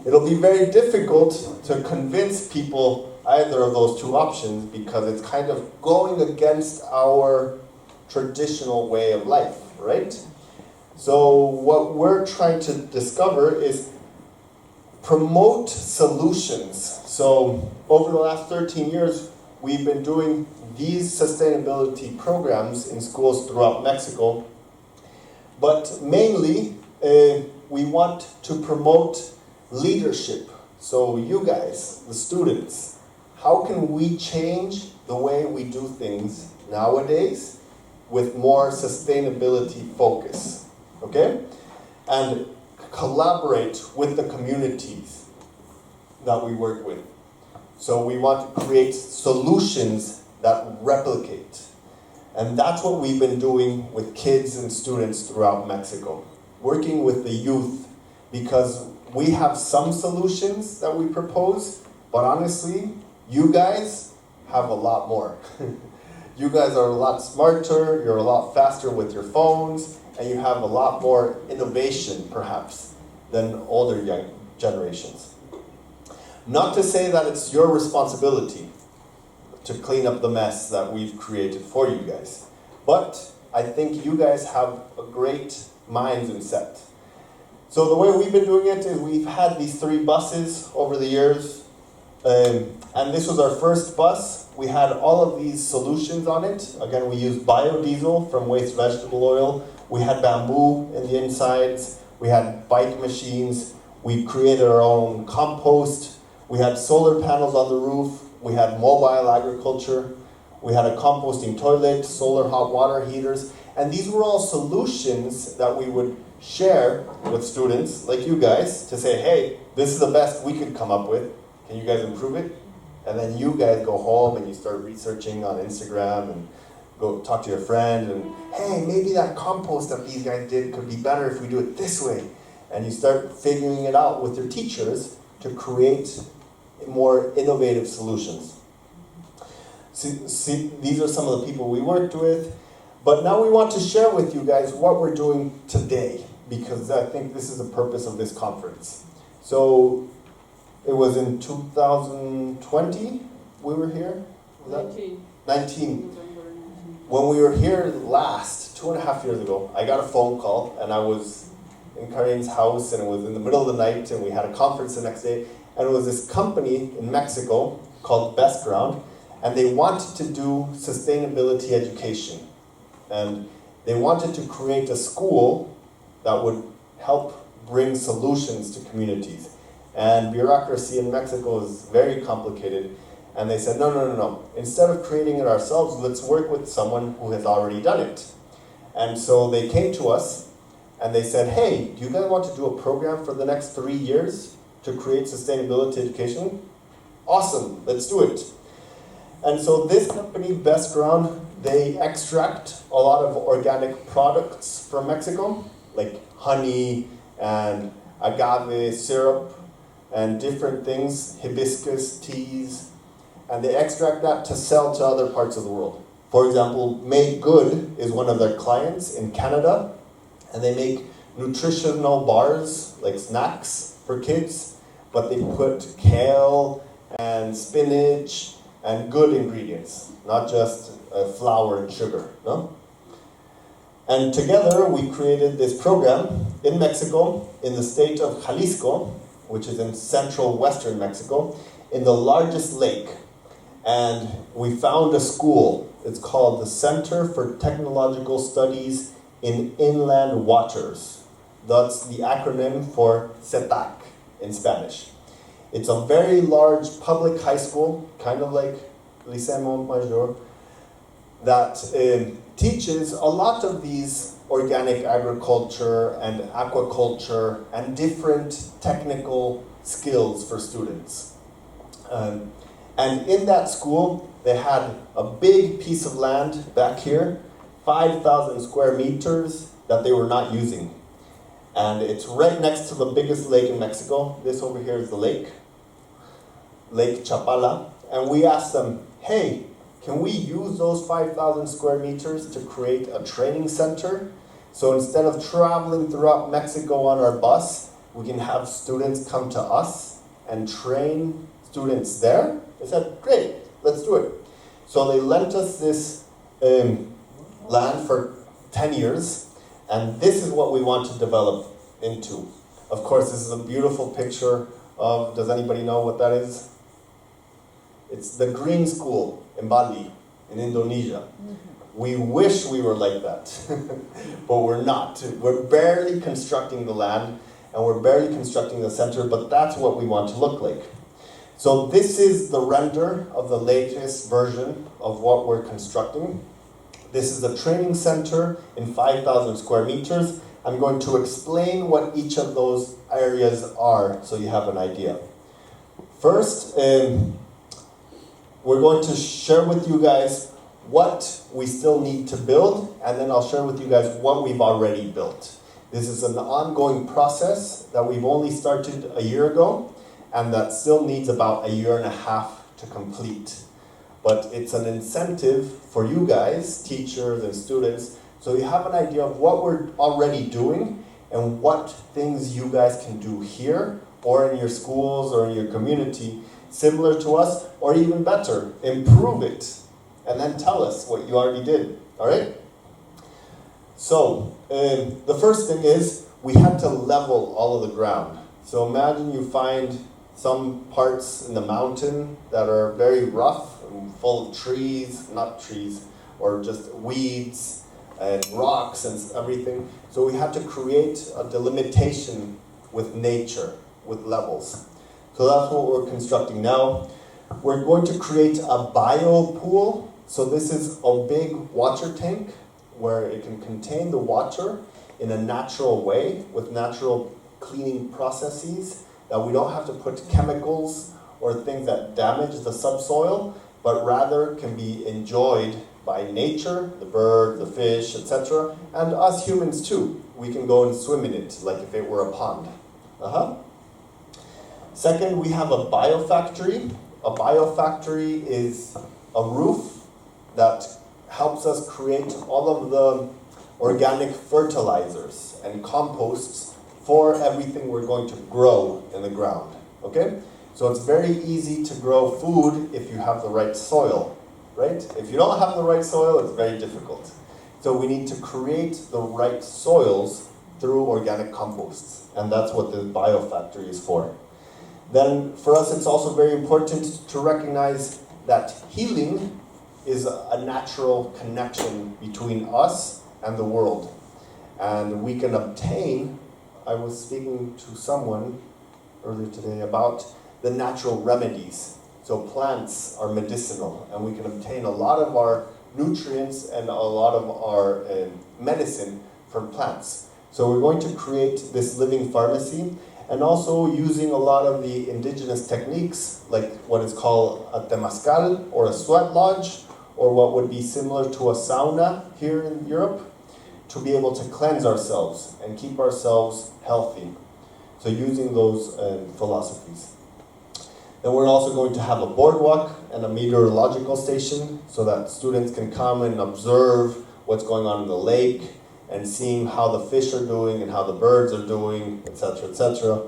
It'll be very difficult to convince people either of those two options because it's kind of going against our traditional way of life, right? So what we're trying to discover is promote solutions. So over the last 13 years, we've been doing these sustainability programs in schools throughout Mexico. But mainly, we want to promote leadership. So you guys, the students, how can we change the way we do things nowadays with more sustainability focus? Okay? And collaborate with the communities that we work with. So we want to create solutions that replicate. And that's what we've been doing with kids and students throughout Mexico. Working with the youth, because we have some solutions that we propose, but honestly, you guys have a lot more. You guys are a lot smarter, you're a lot faster with your phones, and you have a lot more innovation, perhaps, than older young generations. Not to say that it's your responsibility to clean up the mess that we've created for you guys, but I think you guys have a great minds and set. So the way we've been doing it is we've had these 3 buses over the years, and this was our first bus. We had all of these solutions on it. Again, we used biodiesel from waste vegetable oil. We had bamboo in the insides. We had bike machines. We created our own compost. We had solar panels on the roof. We had mobile agriculture. We had a composting toilet, solar hot water heaters. And these were all solutions that we would share with students like you guys to say, hey, this is the best we could come up with. Can you guys improve it? And then you guys go home and you start researching on Instagram and go talk to your friend and, hey, maybe that compost that these guys did could be better if we do it this way. And you start figuring it out with your teachers to create more innovative solutions. See, these are some of the people we worked with, but now we want to share with you guys what we're doing today, because I think this is the purpose of this conference. So it was in 2020 we were here? Was that? 19. When we were here last, 2.5 years ago, I got a phone call and I was in Karin's house and it was in the middle of the night and we had a conference the next day, and it was this company in Mexico called Best Ground, and they wanted to do sustainability education. And they wanted to create a school that would help bring solutions to communities. And bureaucracy in Mexico is very complicated. And they said, no. Instead of creating it ourselves, let's work with someone who has already done it. And so they came to us and they said, hey, do you guys want to do a program for the next 3 years to create sustainability education? Awesome, let's do it. And so this company, Best Ground, they extract a lot of organic products from Mexico, like honey and agave syrup and different things, hibiscus teas, and they extract that to sell to other parts of the world. For example, Made Good is one of their clients in Canada, and they make nutritional bars, like snacks for kids, but they put kale and spinach and good ingredients, not just flour and sugar, no? And together we created this program in Mexico, in the state of Jalisco, which is in central western Mexico, in the largest lake. And we found a school. It's called the Center for Technological Studies in Inland Waters. That's the acronym for CETAC in Spanish. It's a very large public high school, kind of like Lycée Montmajour, that teaches a lot of these organic agriculture and aquaculture and different technical skills for students. And in that school, they had a big piece of land back here, 5,000 square meters that they were not using. And it's right next to the biggest lake in Mexico. This over here is the lake, Lake Chapala. And we asked them, hey, can we use those 5,000 square meters to create a training center? So instead of traveling throughout Mexico on our bus, we can have students come to us and train students there. They said, great, let's do it. So they lent us this land for 10 years, and this is what we want to develop into. Of course, this is a beautiful picture of, does anybody know what that is? It's the Green School in Bali, in Indonesia. We wish we were like that, but we're not. We're barely constructing the land, and we're barely constructing the center, but that's what we want to look like. So this is the render of the latest version of what we're constructing. This is a training center in 5,000 square meters. I'm going to explain what each of those areas are so you have an idea. First, we're going to share with you guys what we still need to build, and then I'll share with you guys what we've already built. This is an ongoing process that we've only started a year ago, and that still needs about 1.5 years to complete. But it's an incentive for you guys, teachers and students, so you have an idea of what we're already doing and what things you guys can do here or in your schools or in your community similar to us, or even better, improve it, and then tell us what you already did, all right? So, the first thing is we had to level all of the ground. So imagine you find some parts in the mountain that are very rough and full of trees, not trees, or just weeds and rocks and everything. So we had to create a delimitation with nature, with levels. So that's what we're constructing now. We're going to create a bio pool. So this is a big water tank where it can contain the water in a natural way with natural cleaning processes, that we don't have to put chemicals or things that damage the subsoil, but rather can be enjoyed by nature, the bird, the fish, etc., and us humans too. We can go and swim in it like if it were a pond. Second, we have a biofactory. A biofactory is a roof that helps us create all of the organic fertilizers and composts for everything we're going to grow in the ground, okay? So it's very easy to grow food if you have the right soil, right? If you don't have the right soil, it's very difficult. So we need to create the right soils through organic composts, and that's what the biofactory is for. Then for us, it's also very important to recognize that healing is a natural connection between us and the world. And we can obtain, I was speaking to someone earlier today about the natural remedies. So plants are medicinal, and we can obtain a lot of our nutrients and a lot of our medicine from plants. So we're going to create this living pharmacy, and also using a lot of the indigenous techniques, like what is called a temazcal, or a sweat lodge, or what would be similar to a sauna here in Europe, to be able to cleanse ourselves and keep ourselves healthy. So using those philosophies. Then we're also going to have a boardwalk and a meteorological station so that students can come and observe what's going on in the lake and seeing how the fish are doing and how the birds are doing, etc., etc.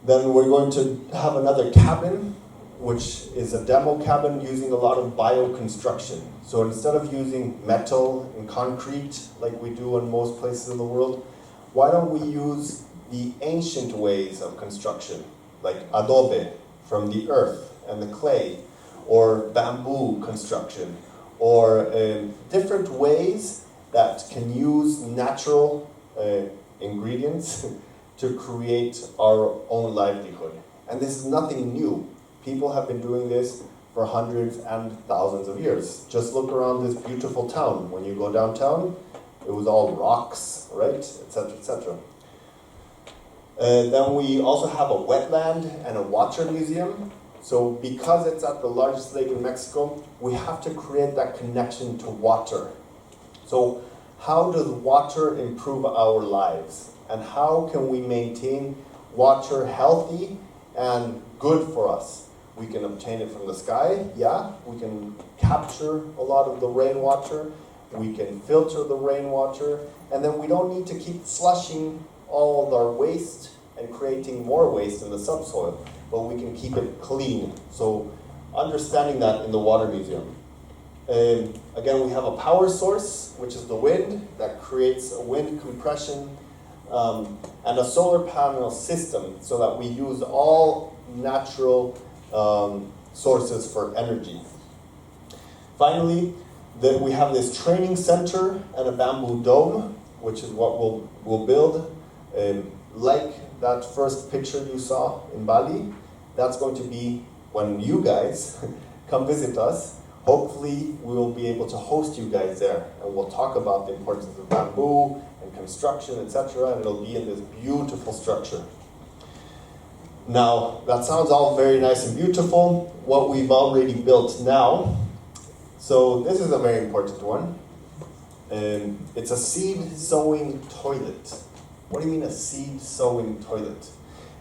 Then we're going to have another cabin, which is a demo cabin using a lot of bioconstruction. So instead of using metal and concrete like we do in most places in the world, why don't we use the ancient ways of construction, like adobe from the earth and the clay, or bamboo construction, or different ways that can use natural ingredients to create our own livelihood. And this is nothing new. People have been doing this for hundreds and thousands of years. Just look around this beautiful town. When you go downtown, it was all rocks, right, etc., etc. Then we also have a wetland and a water museum. So because it's at the largest lake in Mexico, we have to create that connection to water. So how does water improve our lives? And how can we maintain water healthy and good for us? We can obtain it from the sky, yeah. We can capture a lot of the rainwater. We can filter the rainwater. And then we don't need to keep flushing all of our waste and creating more waste in the subsoil, but we can keep it clean. So understanding that in the water museum. Again, we have a power source, which is the wind, that creates a wind compression, and a solar panel system so that we use all natural sources for energy. Finally, then we have this training center and a bamboo dome, which is what we'll build. Like that first picture you saw in Bali, that's going to be when you guys come visit us. Hopefully we will be able to host you guys there, and we'll talk about the importance of bamboo and construction, etc., and it'll be in this beautiful structure. Now, that sounds all very nice and beautiful, what we've already built now. So this is a very important one. It's a seed sowing toilet. What do you mean a seed sowing toilet?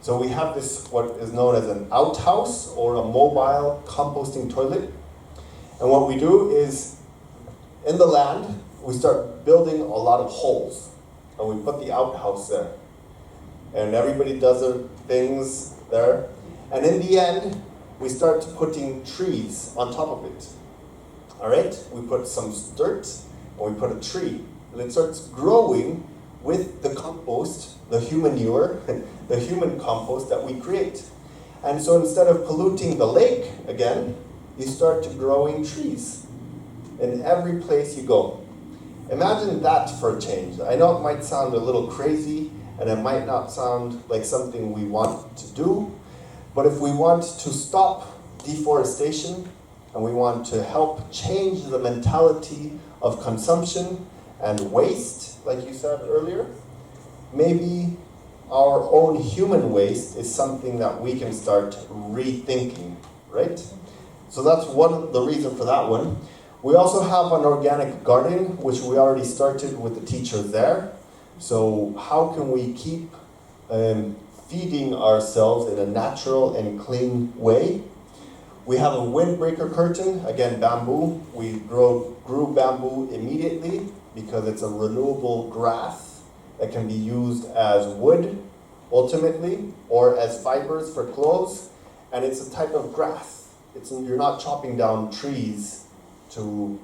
So we have this, what is known as an outhouse or a mobile composting toilet. And what we do is, in the land, we start building a lot of holes. And we put the outhouse there. And everybody does their things there. And in the end, we start putting trees on top of it. All right? We put some dirt, and we put a tree. And it starts growing with the compost, the human manure, the human compost that we create. And so instead of polluting the lake again, you start growing trees in every place you go. Imagine that for a change. I know it might sound a little crazy, and it might not sound like something we want to do, but if we want to stop deforestation, and we want to help change the mentality of consumption and waste, like you said earlier, maybe our own human waste is something that we can start rethinking, right? So that's the reason for that one. We also have an organic garden, which we already started with the teachers there. So how can we keep feeding ourselves in a natural and clean way. We have a windbreaker curtain, again bamboo. We grew bamboo immediately because it's a renewable grass that can be used as wood ultimately, or as fibers for clothes, and it's a type of grass. You're not chopping down trees for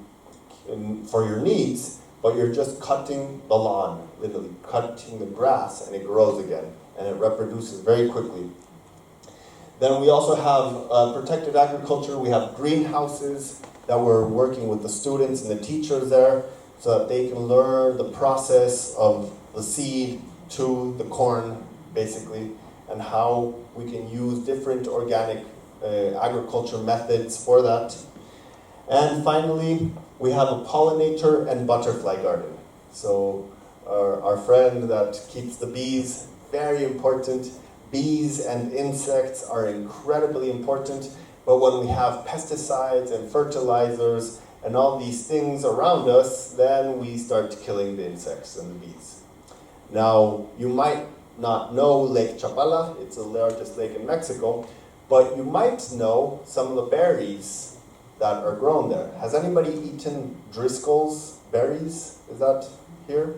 your needs, but you're just cutting the lawn, literally cutting the grass, and it grows again, and it reproduces very quickly. Then we also have protected agriculture. We have greenhouses that we're working with the students and the teachers there so that they can learn the process of the seed to the corn, basically, and how we can use different organic agriculture methods for that. And finally, we have a pollinator and butterfly garden. So our friend that keeps the bees, very important. Bees and insects are incredibly important, but when we have pesticides and fertilizers and all these things around us, then we start killing the insects and the bees. Now, you might not know Lake Chapala, it's the largest lake in Mexico, but you might know some of the berries that are grown there. Has anybody eaten Driscoll's berries? Is that here?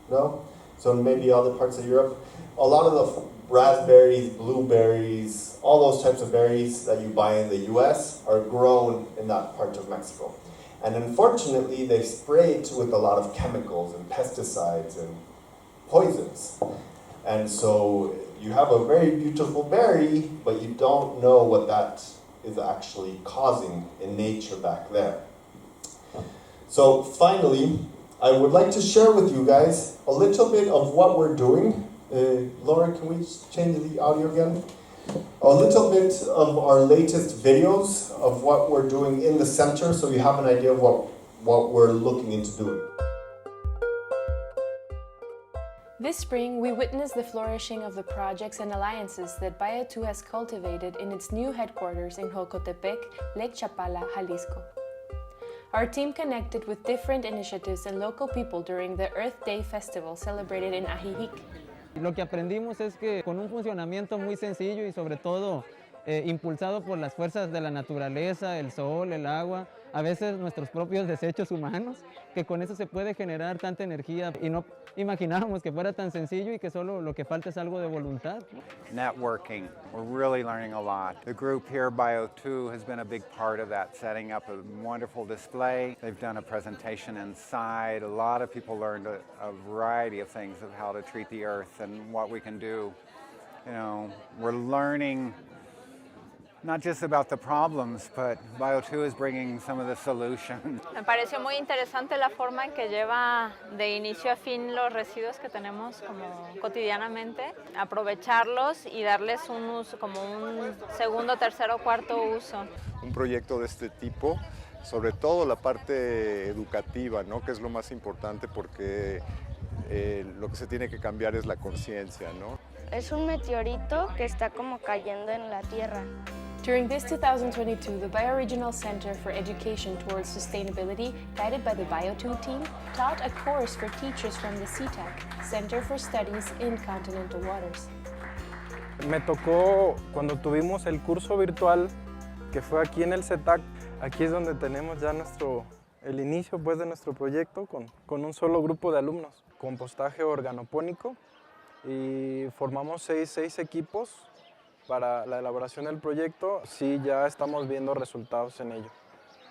No? So maybe other parts of Europe. A lot of the raspberries, blueberries, all those types of berries that you buy in the US are grown in that part of Mexico. And unfortunately, they spray it with a lot of chemicals and pesticides and poisons. And so you have a very beautiful berry, but you don't know what that is actually causing in nature back there. So finally, I would like to share with you guys a little bit of what we're doing. Laura, can we change the audio again? A little bit of our latest videos of what we're doing in the center, so you have an idea of what we're looking into doing. This spring, we witnessed the flourishing of the projects and alliances that Bio2 has cultivated in its new headquarters in Jocotepec, Lake Chapala, Jalisco. Our team connected with different initiatives and local people during the Earth Day festival celebrated in Ajijic. Lo que aprendimos es que con un funcionamiento muy sencillo y sobre todo impulsado por las fuerzas de la naturaleza, el sol, el agua, a veces nuestros propios desechos humanos, que con eso se puede generar tanta energía y no imaginábamos que fuera tan sencillo y que solo lo que falta es algo de voluntad. Networking, we're really learning a lot. The group here, Bio2, has been a big part of that, setting up a wonderful display. They've done a presentation inside. A lot of people learned a variety of things of how to treat the earth and what we can do. You know, we're learning not just about the problems, but Bio2 is bringing some of the solutions. Me pareció muy interesante la forma en que lleva de inicio a fin los residuos que tenemos como cotidianamente, aprovecharlos y darles un uso, como un segundo, tercero, cuarto uso. Un proyecto de este tipo, sobre todo la parte educativa, ¿no? Que es lo más importante porque lo que se tiene que cambiar es la conciencia, ¿no? Es un meteorito que está como cayendo en la Tierra. During this 2022, the Bioregional Center for Education Towards Sustainability, guided by the Bio2 team, taught a course for teachers from the CTAC, Center for Studies in Continental Waters. Me tocó cuando tuvimos el curso virtual, que fue aquí en el CETAC. Aquí es donde tenemos ya el inicio pues, de nuestro proyecto con un solo grupo de alumnos. Compostaje organopónico y formamos seis equipos para la elaboración del proyecto. Sí, ya estamos viendo resultados en ello.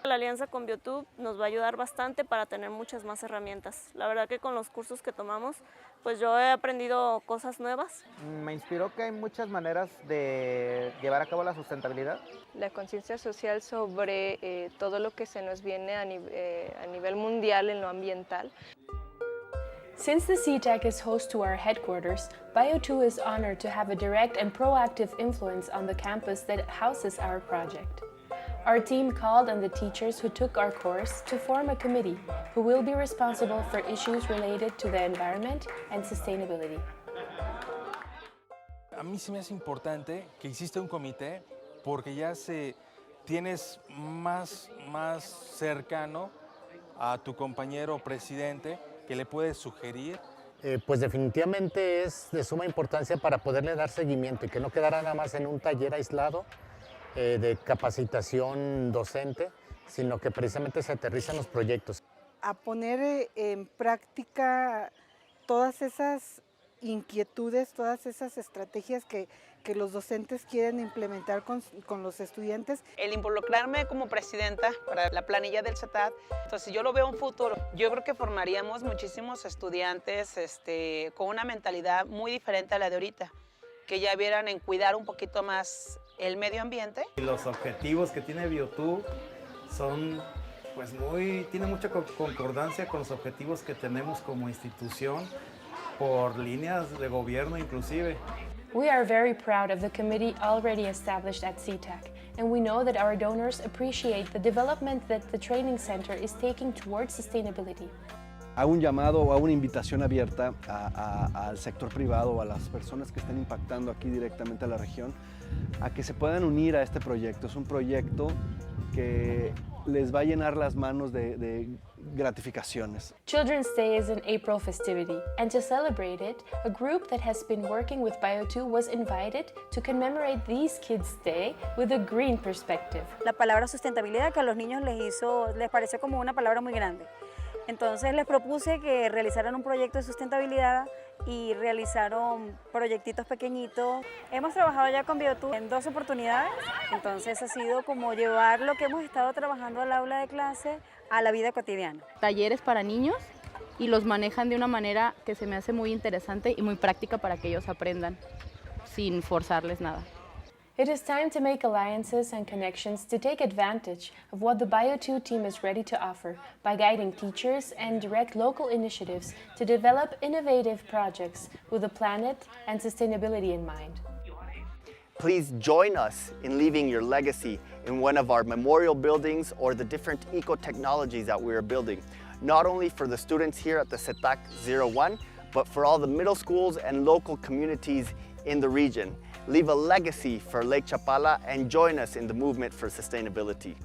La alianza con Bio2 nos va a ayudar bastante para tener muchas más herramientas. La verdad que con los cursos que tomamos, pues yo he aprendido cosas nuevas. Me inspiró que hay muchas maneras de llevar a cabo la sustentabilidad. La conciencia social sobre todo lo que se nos viene a nivel mundial en lo ambiental. Since the CTAC is host to our headquarters, Bio2 is honored to have a direct and proactive influence on the campus that houses our project. Our team called on the teachers who took our course to form a committee who will be responsible for issues related to the environment and sustainability. A mí sí me hace importante que exista un comité porque ya tienes más cercano a tu compañero presidente que le puedes sugerir pues definitivamente es de suma importancia para poderle dar seguimiento y que no quedara nada más en un taller aislado de capacitación docente, sino que precisamente se aterrizan los proyectos. A poner en práctica todas esas inquietudes, todas esas estrategias que los docentes quieren implementar con los estudiantes. El involucrarme como presidenta para la planilla del CETAD, entonces yo lo veo un futuro. Yo creo que formaríamos muchísimos estudiantes con una mentalidad muy diferente a la de ahorita, que ya vieran en cuidar un poquito más el medio ambiente. Los objetivos que tiene Bio2 son pues tiene mucha concordancia con los objetivos que tenemos como institución por líneas de gobierno inclusive. We are very proud of the committee already established at CTAC, and we know that our donors appreciate the development that the training center is taking towards sustainability. Hago un llamado o hago una invitación abierta al sector privado, a las personas que están impactando aquí directamente a la región, a que se puedan unir a este proyecto. Es un proyecto que les va a llenar las manos de gratificaciones. Children's Day is an April festivity, and to celebrate it, a group that has been working with Bio2 was invited to commemorate these Kids' Day with a green perspective. La palabra sustentabilidad que a los niños les pareció como una palabra muy grande. Entonces les propuse que realizaran un proyecto de sustentabilidad y realizaron proyectitos pequeñitos. Hemos trabajado ya con Bio2 en 2 oportunidades, entonces ha sido como llevar lo que hemos estado trabajando al aula de clase a la vida cotidiana. Talleres para niños y los manejan de una manera que se me hace muy interesante y muy práctica para que ellos aprendan sin forzarles nada. It is time to make alliances and connections to take advantage of what the Bio2 team is ready to offer by guiding teachers and direct local initiatives to develop innovative projects with the planet and sustainability in mind. Please join us in leaving your legacy in one of our memorial buildings or the different eco-technologies that we are building, not only for the students here at the CETAC 01, but for all the middle schools and local communities in the region. Leave a legacy for Lake Chapala and join us in the movement for sustainability.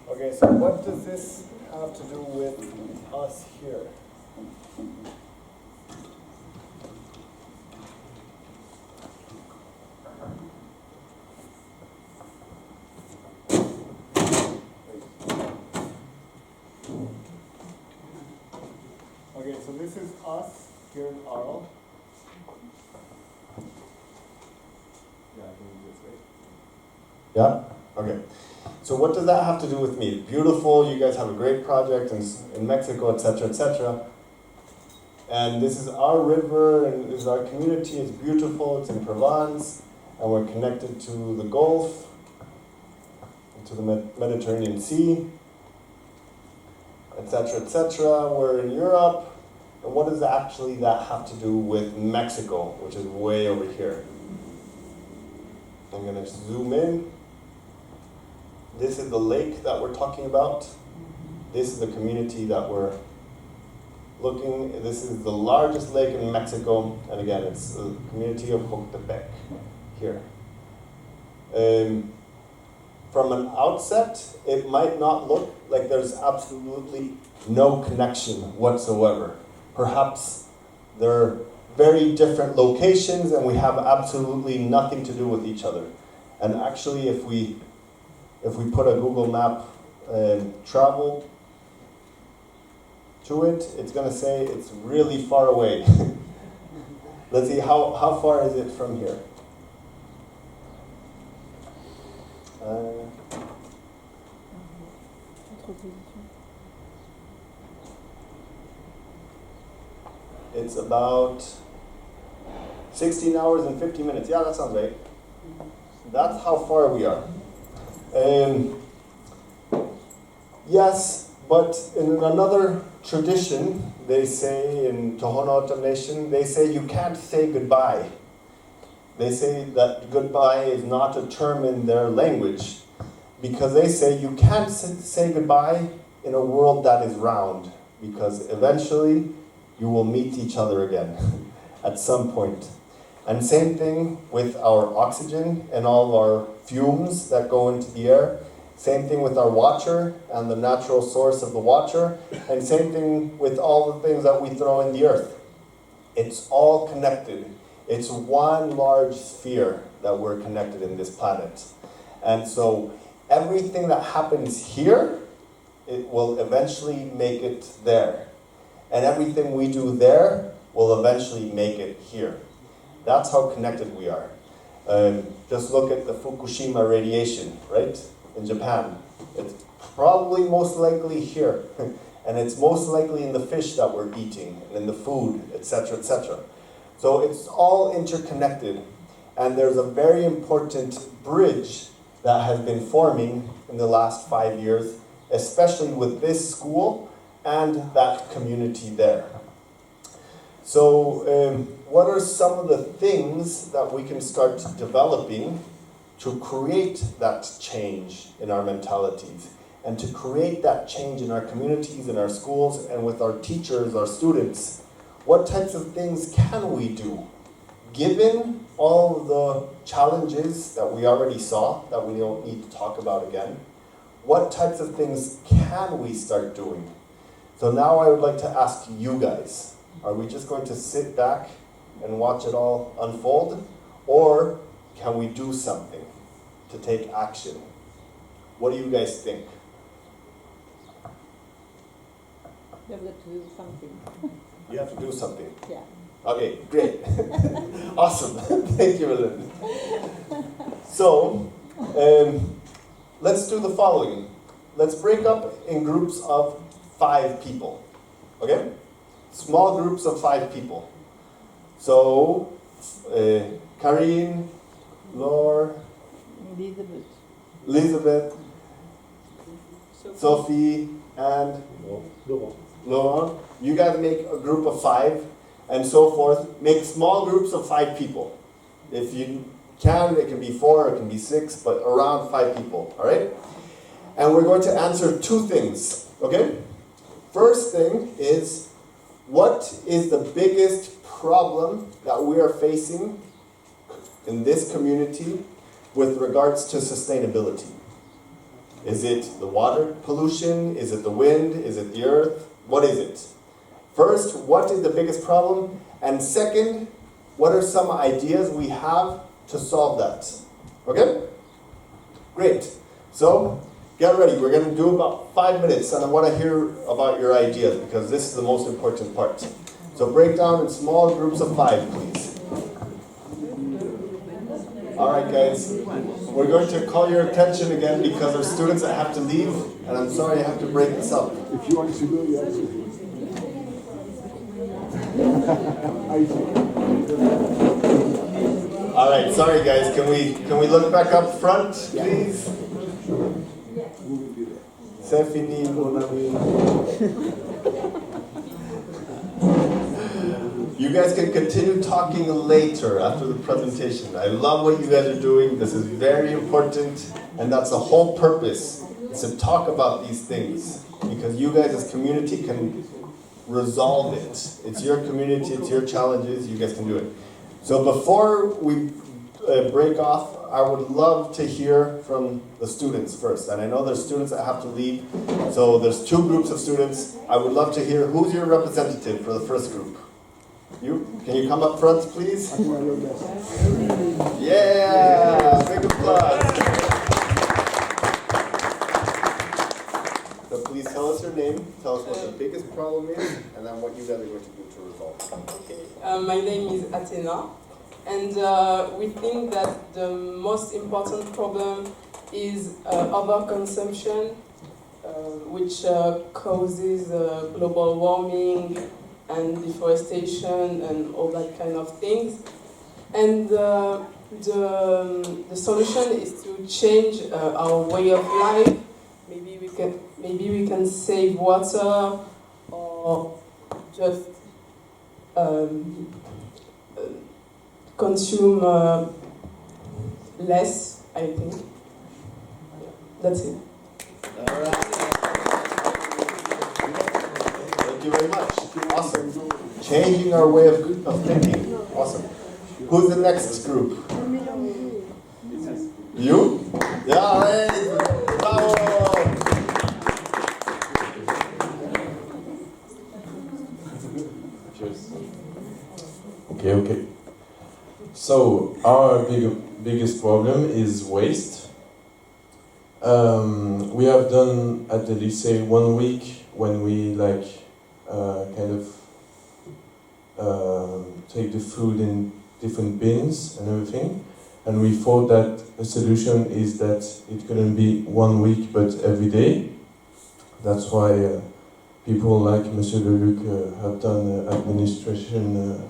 Okay, so what does this have to do with us here? Okay, so this is us here in Arl. Yeah, I can do this, right? Yeah? Okay. So what does that have to do with me? Beautiful, you guys have a great project in Mexico, etc., etc. And this is our river, and this is our community, it's beautiful, it's in Provence, and we're connected to the Gulf, to the Mediterranean Sea, etc., etc. We're in Europe, and what does actually that have to do with Mexico, which is way over here? I'm going to zoom in. This is the lake that we're talking about. This is the community that we're looking. This is the largest lake in Mexico, and again, it's the community of Joctepec here. From an outset, it might not look like there's absolutely no connection whatsoever. Perhaps they're very different locations and we have absolutely nothing to do with each other. And actually, if we put a Google map travel to it, it's going to say it's really far away. Let's see, how far is it from here? It's about 16 hours and 50 minutes. Yeah, that sounds right. That's how far we are. Yes, but in another tradition, they say in Tohono O'odham Nation, they say you can't say goodbye. They say that goodbye is not a term in their language because they say you can't say goodbye in a world that is round because eventually you will meet each other again at some point. And same thing with our oxygen and all of our fumes that go into the air. Same thing with our water and the natural source of the water. And same thing with all the things that we throw in the earth. It's all connected. It's one large sphere that we're connected in this planet. And so everything that happens here, it will eventually make it there. And everything we do there will eventually make it here. That's how connected we are. Just look at the Fukushima radiation, right? In Japan. It's probably most likely here. And it's most likely in the fish that we're eating, and in the food, etc., etc. So it's all interconnected. And there's a very important bridge that has been forming in the last 5 years, especially with this school and that community there. So what are some of the things that we can start developing to create that change in our mentalities and to create that change in our communities, in our schools, and with our teachers, our students? What types of things can we do? Given all of the challenges that we already saw, that we don't need to talk about again, what types of things can we start doing? So now I would like to ask you guys, are we just going to sit back and watch it all unfold? Or can we do something to take action? What do you guys think? You have to do something. You have to do something? Yeah. Okay, great. Awesome. Thank you, Ellen. So, let's do the following. Let's break up in groups of 5 people. Okay? Small groups of 5 people. So, Karine, Laure, Elizabeth, Sophie, and Laurent. You guys make a group of 5, and so forth. Make small groups of 5 people. If you can, it can be 4, it can be 6, but around 5 people, all right? And we're going to answer 2 things, okay? First thing is, what is the biggest problem that we are facing in this community with regards to sustainability? Is it the water pollution? Is it the wind? Is it the earth? What is it? First, what is the biggest problem? And second, what are some ideas we have to solve that? Okay? Great. So, get ready. We're going to do about 5 minutes, and I want to hear about your ideas because this is the most important part. So break down in small groups of 5, please. All right, guys. We're going to call your attention again because there's students that have to leave, and I'm sorry I have to break this up. If you want to go, you have to. All right, sorry guys. Can we look back up front, please? C'est fini, mon ami. You guys can continue talking later after the presentation. I love what you guys are doing. This is very important, and that's the whole purpose, is to talk about these things, because you guys as community can resolve it. It's your community, it's your challenges, you guys can do it. So before we break off, I would love to hear from the students first. And I know there's students that have to leave, so there's 2 groups of students. I would love to hear, who's your representative for the first group? You? Can you come up front, please? Yeah! Big applause! So please tell us your name, tell us what the biggest problem is, and then what you guys are going to do to resolve it. Okay. My name is Athena, and we think that the most important problem is overconsumption, which causes global warming and deforestation and all that kind of things. And the solution is to change our way of life. Maybe we can save water, or just consume less, I think. That's it. All right. Thank you very much. Awesome. Changing our way of thinking. Awesome. Who's the next group? You? Yeah, hey, bravo! Cheers. Okay. So our biggest problem is waste. We have done at the lycée 1 week when we take the food in different bins and everything, and we thought that a solution is that it couldn't be 1 week but every day. That's why people like Monsieur Leluc have done an administration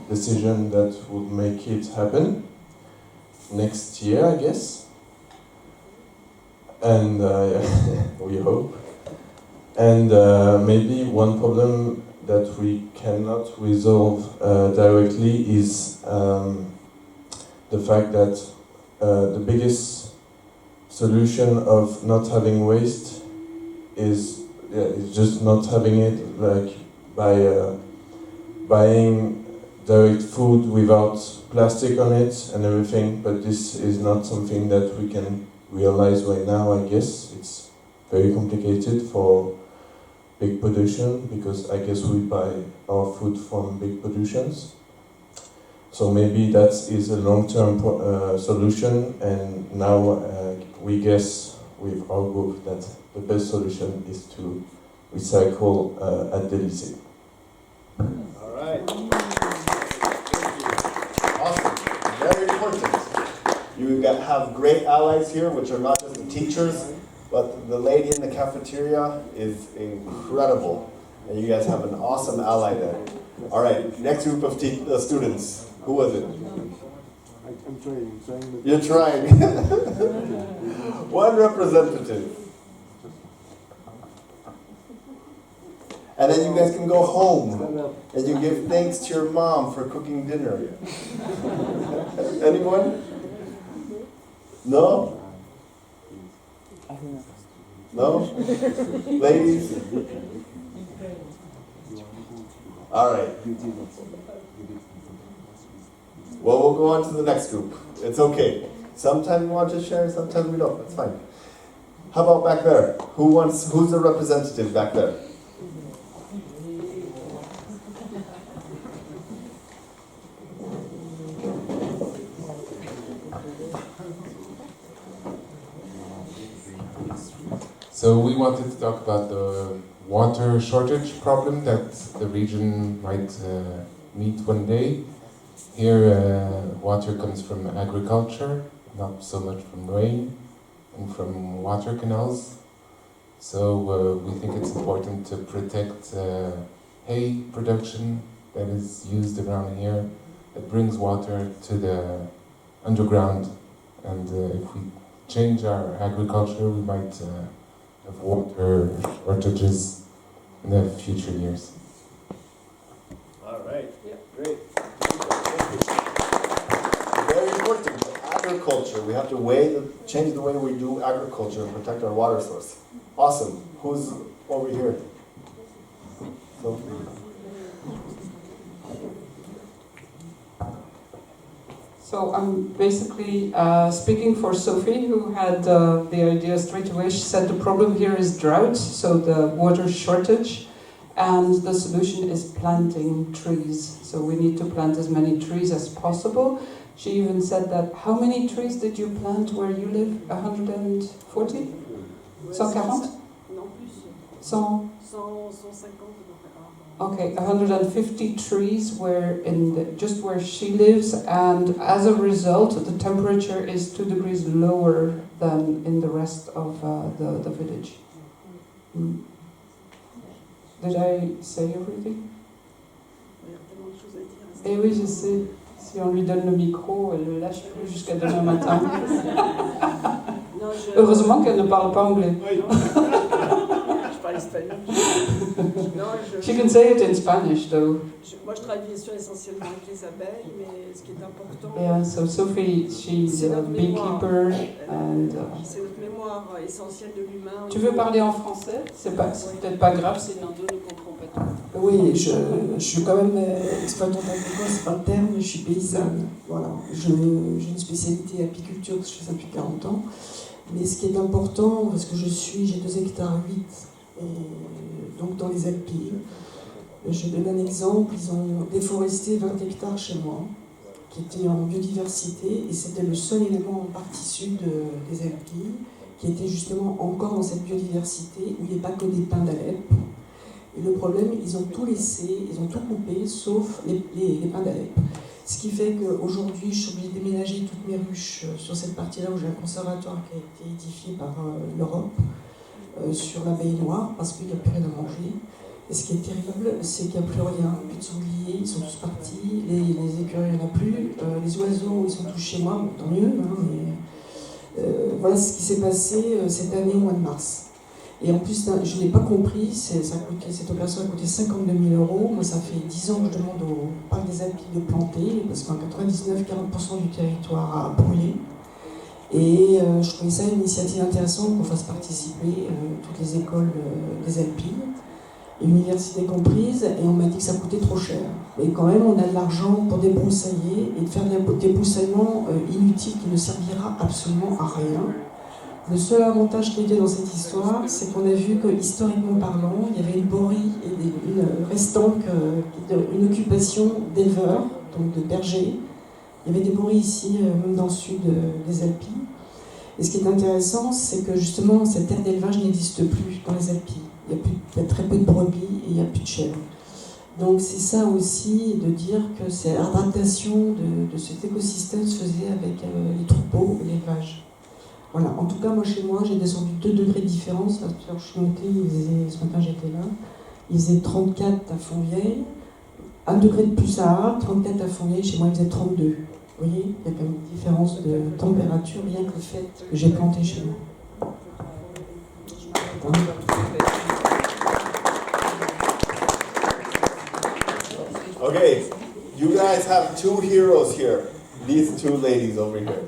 decision that would make it happen next year, I guess. And we hope. And maybe one problem that we cannot resolve directly is the fact that the biggest solution of not having waste is just not having it, like by buying direct food without plastic on it and everything. But this is not something that we can realize right now, I guess. It's very complicated for big production, because I guess we buy our food from big productions. So maybe that is a long-term solution, and now we guess with our group that the best solution is to recycle at the lycée. All right. Awesome. Very important. You have great allies here, which are not just the teachers, but the lady in the cafeteria is incredible. And you guys have an awesome ally there. All right, next group of students. Who was it? I'm trying. You're trying. One representative. And then you guys can go home and you give thanks to your mom for cooking dinner. Anyone? No? No? Ladies? All right. Well, we'll go on to the next group. It's okay. Sometimes we want to share, sometimes we don't. That's fine. How about back there? Who's the representative back there? So we wanted to talk about the water shortage problem that the region might meet one day. Here water comes from agriculture, not so much from rain and from water canals. So we think it's important to protect hay production that is used around here. It brings water to the underground, and if we change our agriculture, we might have water shortages in the future years. All right. Yeah, great. Very important. Agriculture. We have to change the way we do agriculture and protect our water source. Awesome. Who's over here? So I'm basically speaking for Sophie, who had the idea straight away. She said the problem here is drought, so the water shortage, and the solution is planting trees. So we need to plant as many trees as possible. She even said that, how many trees did you plant where you live? 140? 140? Non plus. 150. 150. Okay, 150 trees just where she lives, and as a result, the temperature is 2 degrees lower than in the rest of the village. Mm. Did I say everything? Eh oui, je sais. Si on lui donne le micro, elle le lâche plus jusqu'à demain matin. Heureusement qu'elle ne parle pas anglais. Je parle espagnol. She can say it in Spanish, though. Moi, je travaille bien sûr essentiellement avec les abeilles, mais ce qui est important. Yeah, so Sophie, she's a beekeeper, and. C'est notre mémoire essentielle de l'humain. Tu veux parler en français? C'est peut-être pas grave si Nando ne comprend pas tout. Oui, je suis quand même exploitante agricole, c'est pas le terme, je suis paysanne. Voilà. J'ai une spécialité apiculture, parce que je fais ça depuis 40 ans. Mais ce qui est important, parce que j'ai 2 hectares 8, et donc dans les Alpilles. Je donne un exemple, ils ont déforesté 20 hectares chez moi, qui étaient en biodiversité, et c'était le seul élément en partie sud des Alpilles, qui était justement encore dans cette biodiversité, où il n'y a pas que des pins d'Alep. Et le problème, ils ont tout laissé, ils ont tout coupé, sauf les pins d'Alep. Ce qui fait qu'aujourd'hui, je suis obligée de déménager toutes mes ruches sur cette partie-là où j'ai un conservatoire qui a été édifié par l'Europe, sur la baie Noire, parce qu'il n'y a plus rien à manger. Et ce qui est terrible, c'est qu'il n'y a plus rien, plus de sangliers, ils sont tous partis, les écureuils, il n'y en a plus, les oiseaux, ils sont tous chez moi, bon, tant mieux, hein, mais voilà ce qui s'est passé cette année au mois de mars. Et en plus, je n'ai pas compris, cette opération a coûté 52 000 €. Moi, ça fait 10 ans que je demande au parc des Alpilles de planter, parce qu'en 99-40% du territoire a brûlé. Et je trouvais ça une initiative intéressante qu'on fasse participer toutes les écoles des Alpilles, universités comprises, et on m'a dit que ça coûtait trop cher. Mais quand même, on a de l'argent pour débroussailler et de faire des débroussaillements inutiles qui ne servira absolument à rien. Le seul avantage qu'il y a dans cette histoire, c'est qu'on a vu que, historiquement parlant, il y avait une borie et une restanque, une occupation d'éleveurs, donc de bergers. Il y avait des bories ici, même dans le sud des Alpilles. Et ce qui est intéressant, c'est que justement, cette terre d'élevage n'existe plus dans les Alpilles. Il y a très peu de brebis et il n'y a plus de chèvres. Donc c'est ça aussi, de dire que l'adaptation de cet écosystème se faisait avec les troupeaux et l'élevage. Voilà, en tout cas, moi chez moi, j'ai descendu 2 degrés de différence. Là, je suis montée, ce matin j'étais là, il faisait 34 à Fontvieille, 1 degré de plus à Arles, 34 à Fontvieille, chez moi il faisait 32. Vous voyez, il y a quand même une différence de température, rien que le fait que j'ai planté chez moi. Okay, you guys have 2 heroes here. These 2 ladies over here.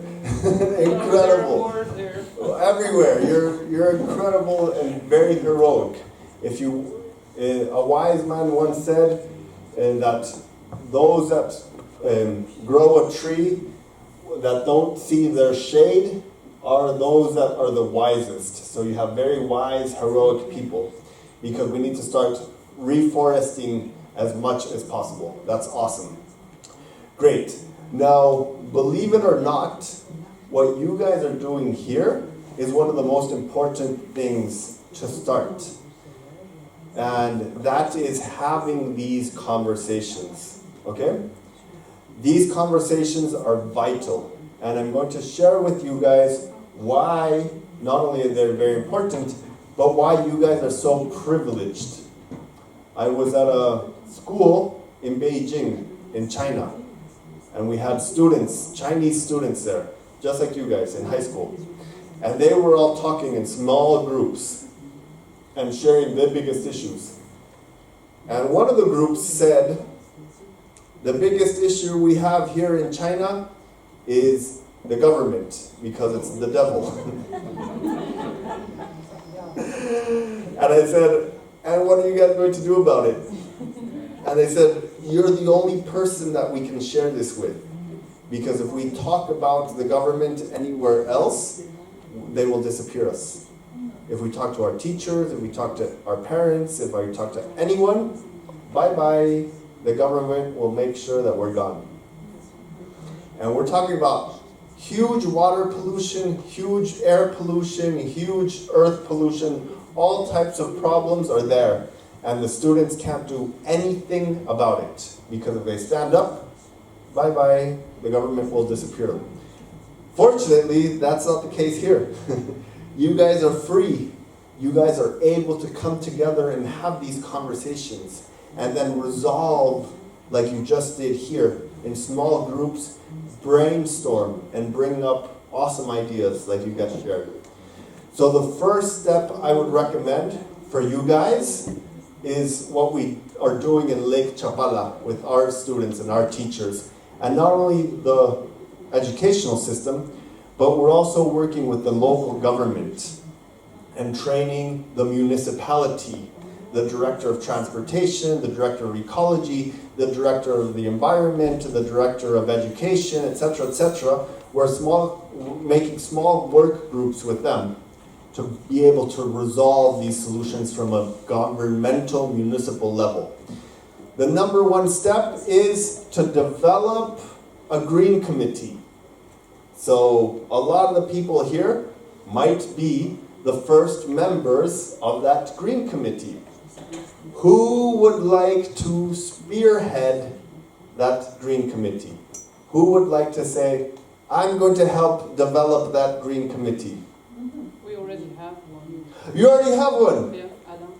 Incredible. Everywhere. You're incredible and very heroic. If you, a wise man once said that those that grow a tree that don't see their shade are those that are the wisest. So you have very wise, heroic people, because we need to start reforesting as much as possible. That's awesome. Great. Now, believe it or not, what you guys are doing here is one of the most important things to start. And that is having these conversations, okay? These conversations are vital. And I'm going to share with you guys why, not only are they very important, but why you guys are so privileged. I was at a school in Beijing, in China, and we had students, Chinese students there, just like you guys in high school. And they were all talking in small groups and sharing their biggest issues. And one of the groups said, the biggest issue we have here in China is the government, because it's the devil. And I said, and what are you guys going to do about it? And they said, you're the only person that we can share this with. Because if we talk about the government anywhere else, they will disappear us. If we talk to our teachers, if we talk to our parents, if I talk to anyone, bye-bye, the government will make sure that we're gone. And we're talking about huge water pollution, huge air pollution, huge earth pollution, all types of problems are there. And the students can't do anything about it. Because if they stand up, bye-bye, the government will disappear. Fortunately, that's not the case here. You guys are free. You guys are able to come together and have these conversations and then resolve, like you just did here, in small groups, brainstorm and bring up awesome ideas like you guys shared. So the first step I would recommend for you guys is what we are doing in Lake Chapala with our students and our teachers. And not only the educational system, but we're also working with the local government and training the municipality the director of transportation, the director of ecology, the director of the environment, the director of education, etc. We're making small work groups with them to be able to resolve these solutions from a governmental, municipal level. The number one step is to develop a green committee. So a lot of the people here might be the first members of that green committee. Who would like to spearhead that green committee? Who would like to say, I'm going to help develop that green committee? We already have one. You already have one? Yeah, Alain.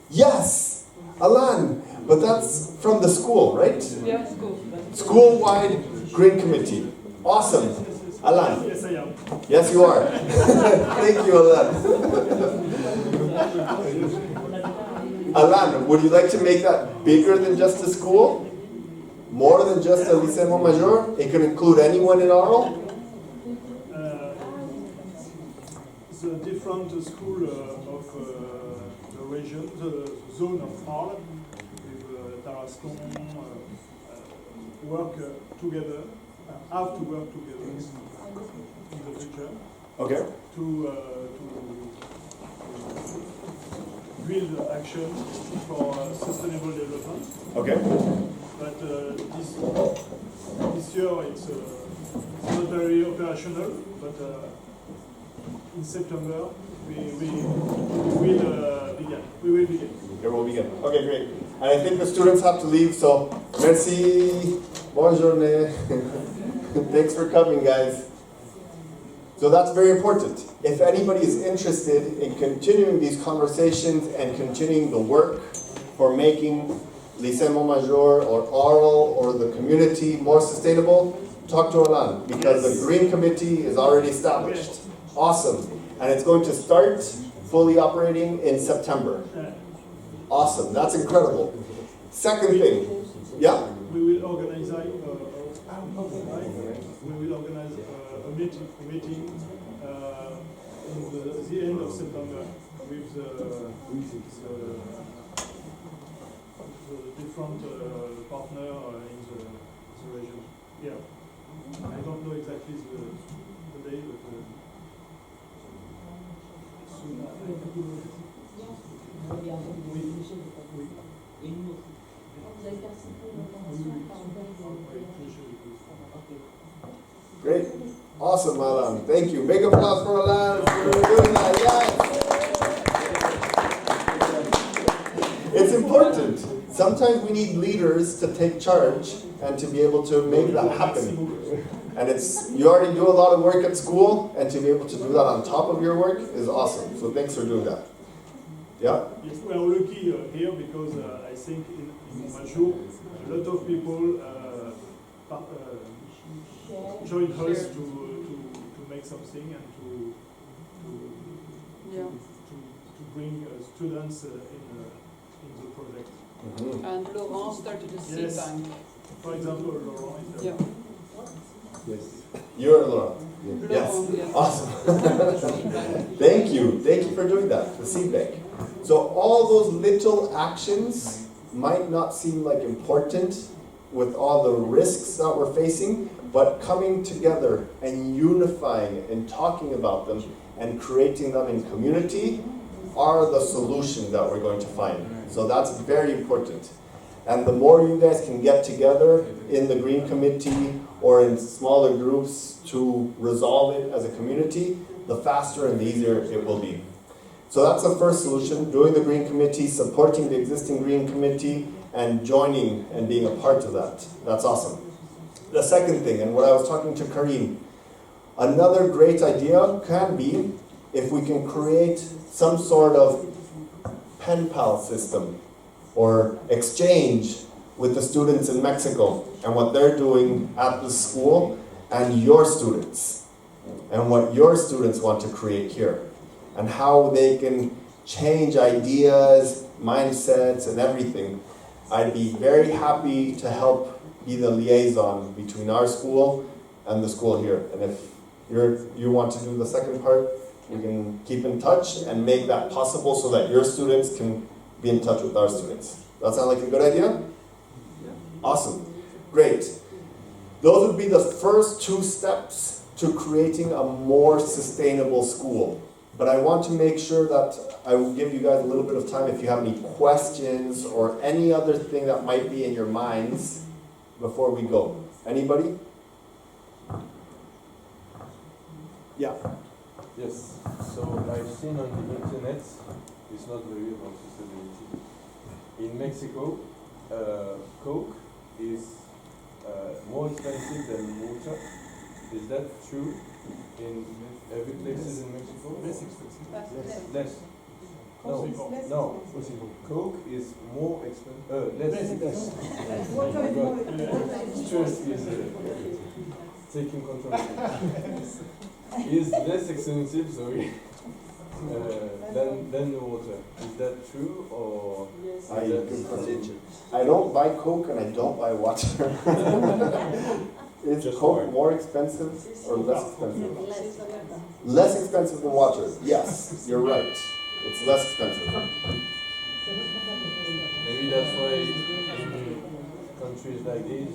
Yes, Alain. But that's from the school, right? Yeah, school. School-wide green committee. Awesome. Alain. Yes, I am. Yes, you are. Thank you, Alain. Alain, would you like to make that bigger than just a school? More than just a Lycée Montmajour? It could include anyone in Arles? The different school of the region, the zone of Arles, with Tarascon, work together, have to work together in the future. Okay. To build action for sustainable development. Okay. But this year it's not very operational, but in September we will begin. It will begin. Okay, great. And I think the students have to leave, so merci. Bonne journée. Thanks for coming, guys. So that's very important. If anybody is interested in continuing these conversations and continuing the work for making Lycée Montmajour or Arles or the community more sustainable, talk to Alain, because the Green Committee is already established. Awesome. And it's going to start fully operating in September. Awesome. That's incredible. Second thing. Yeah? We will organize a meeting in the end of September with the different partner in the region. Yeah. I don't know exactly the day, but soon Great. Awesome, Alain. Thank you. Big applause for Alain for doing that. Yes. It's important. Sometimes we need leaders to take charge and to be able to make that happen. And you already do a lot of work at school, and to be able to do that on top of your work is awesome. So thanks for doing that. Yeah? Yes, we are lucky here because I think in Montmajour, a lot of people join us to make something and to bring students in the project. Mm-hmm. And Laurent started a seed Yes. bank. For example, Laurent is Yeah. Yes. You're Laura. Yes. Awesome. Thank you. Thank you for doing that. The seed bank. So all those little actions might not seem like important with all the risks that we're facing, but coming together and unifying and talking about them and creating them in community are the solutions that we're going to find. So that's very important. And the more you guys can get together in the Green Committee or in smaller groups to resolve it as a community, the faster and the easier it will be. So that's the first solution, doing the Green Committee, supporting the existing Green Committee, and joining and being a part of that. That's awesome. The second thing, and what I was talking to Karim, another great idea can be if we can create some sort of pen pal system or exchange with the students in Mexico and what they're doing at the school and your students and what your students want to create here and how they can change ideas, mindsets, and everything. I'd be very happy to help be the liaison between our school and the school here. And if you want to do the second part, we can keep in touch and make that possible so that your students can be in touch with our students. That sound like a good idea? Awesome. Great. Those would be the first 2 steps to creating a more sustainable school. But I want to make sure that I will give you guys a little bit of time if you have any questions or any other thing that might be in your minds before we go. Anybody? Yeah. Yes, so I've seen on the internet, it's not very about sustainability. In Mexico, Coke is more expensive than water. Is that true in every places in Mexico? Less expensive. Less. No. Coke is more expensive. Less expensive. Water is more Stress is taking control. Is less expensive, sorry, than the water. Is that true or? I don't buy Coke and I don't buy water. Is Coke more expensive or less expensive? Less expensive than water. Yes, you're right. It's less expensive. Maybe that's why in countries like this,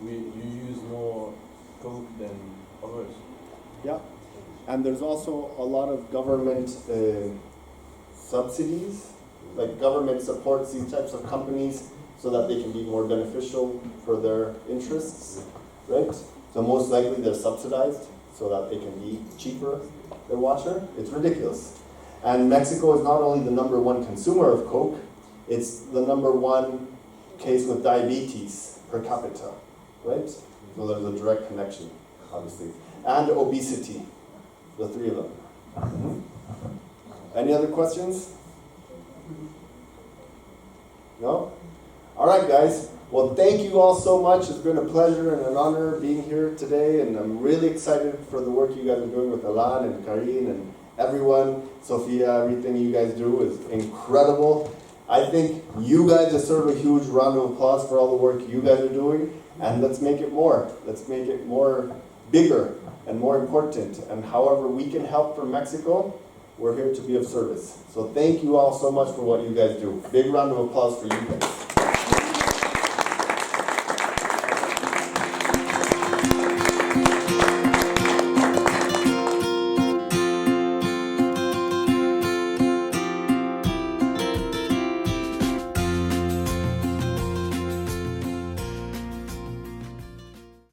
you use more Coke than others. Yeah, and there's also a lot of government subsidies, like government supports these types of companies so that they can be more beneficial for their interests, right? So most likely they're subsidized so that they can be cheaper than water. It's ridiculous. And Mexico is not only the #1 consumer of Coke, it's the #1 case with diabetes per capita, right? So there's a direct connection, obviously. And obesity, the 3 of them. Any other questions? No? All right, guys. Well, thank you all so much. It's been a pleasure and an honor being here today, and I'm really excited for the work you guys are doing with Alan and Karin and everyone. Sophia, everything you guys do is incredible. I think you guys deserve a huge round of applause for all the work you guys are doing, and let's make it more. Let's make it more bigger and more important. And however we can help for Mexico, we're here to be of service. So thank you all so much for what you guys do. Big round of applause for you guys.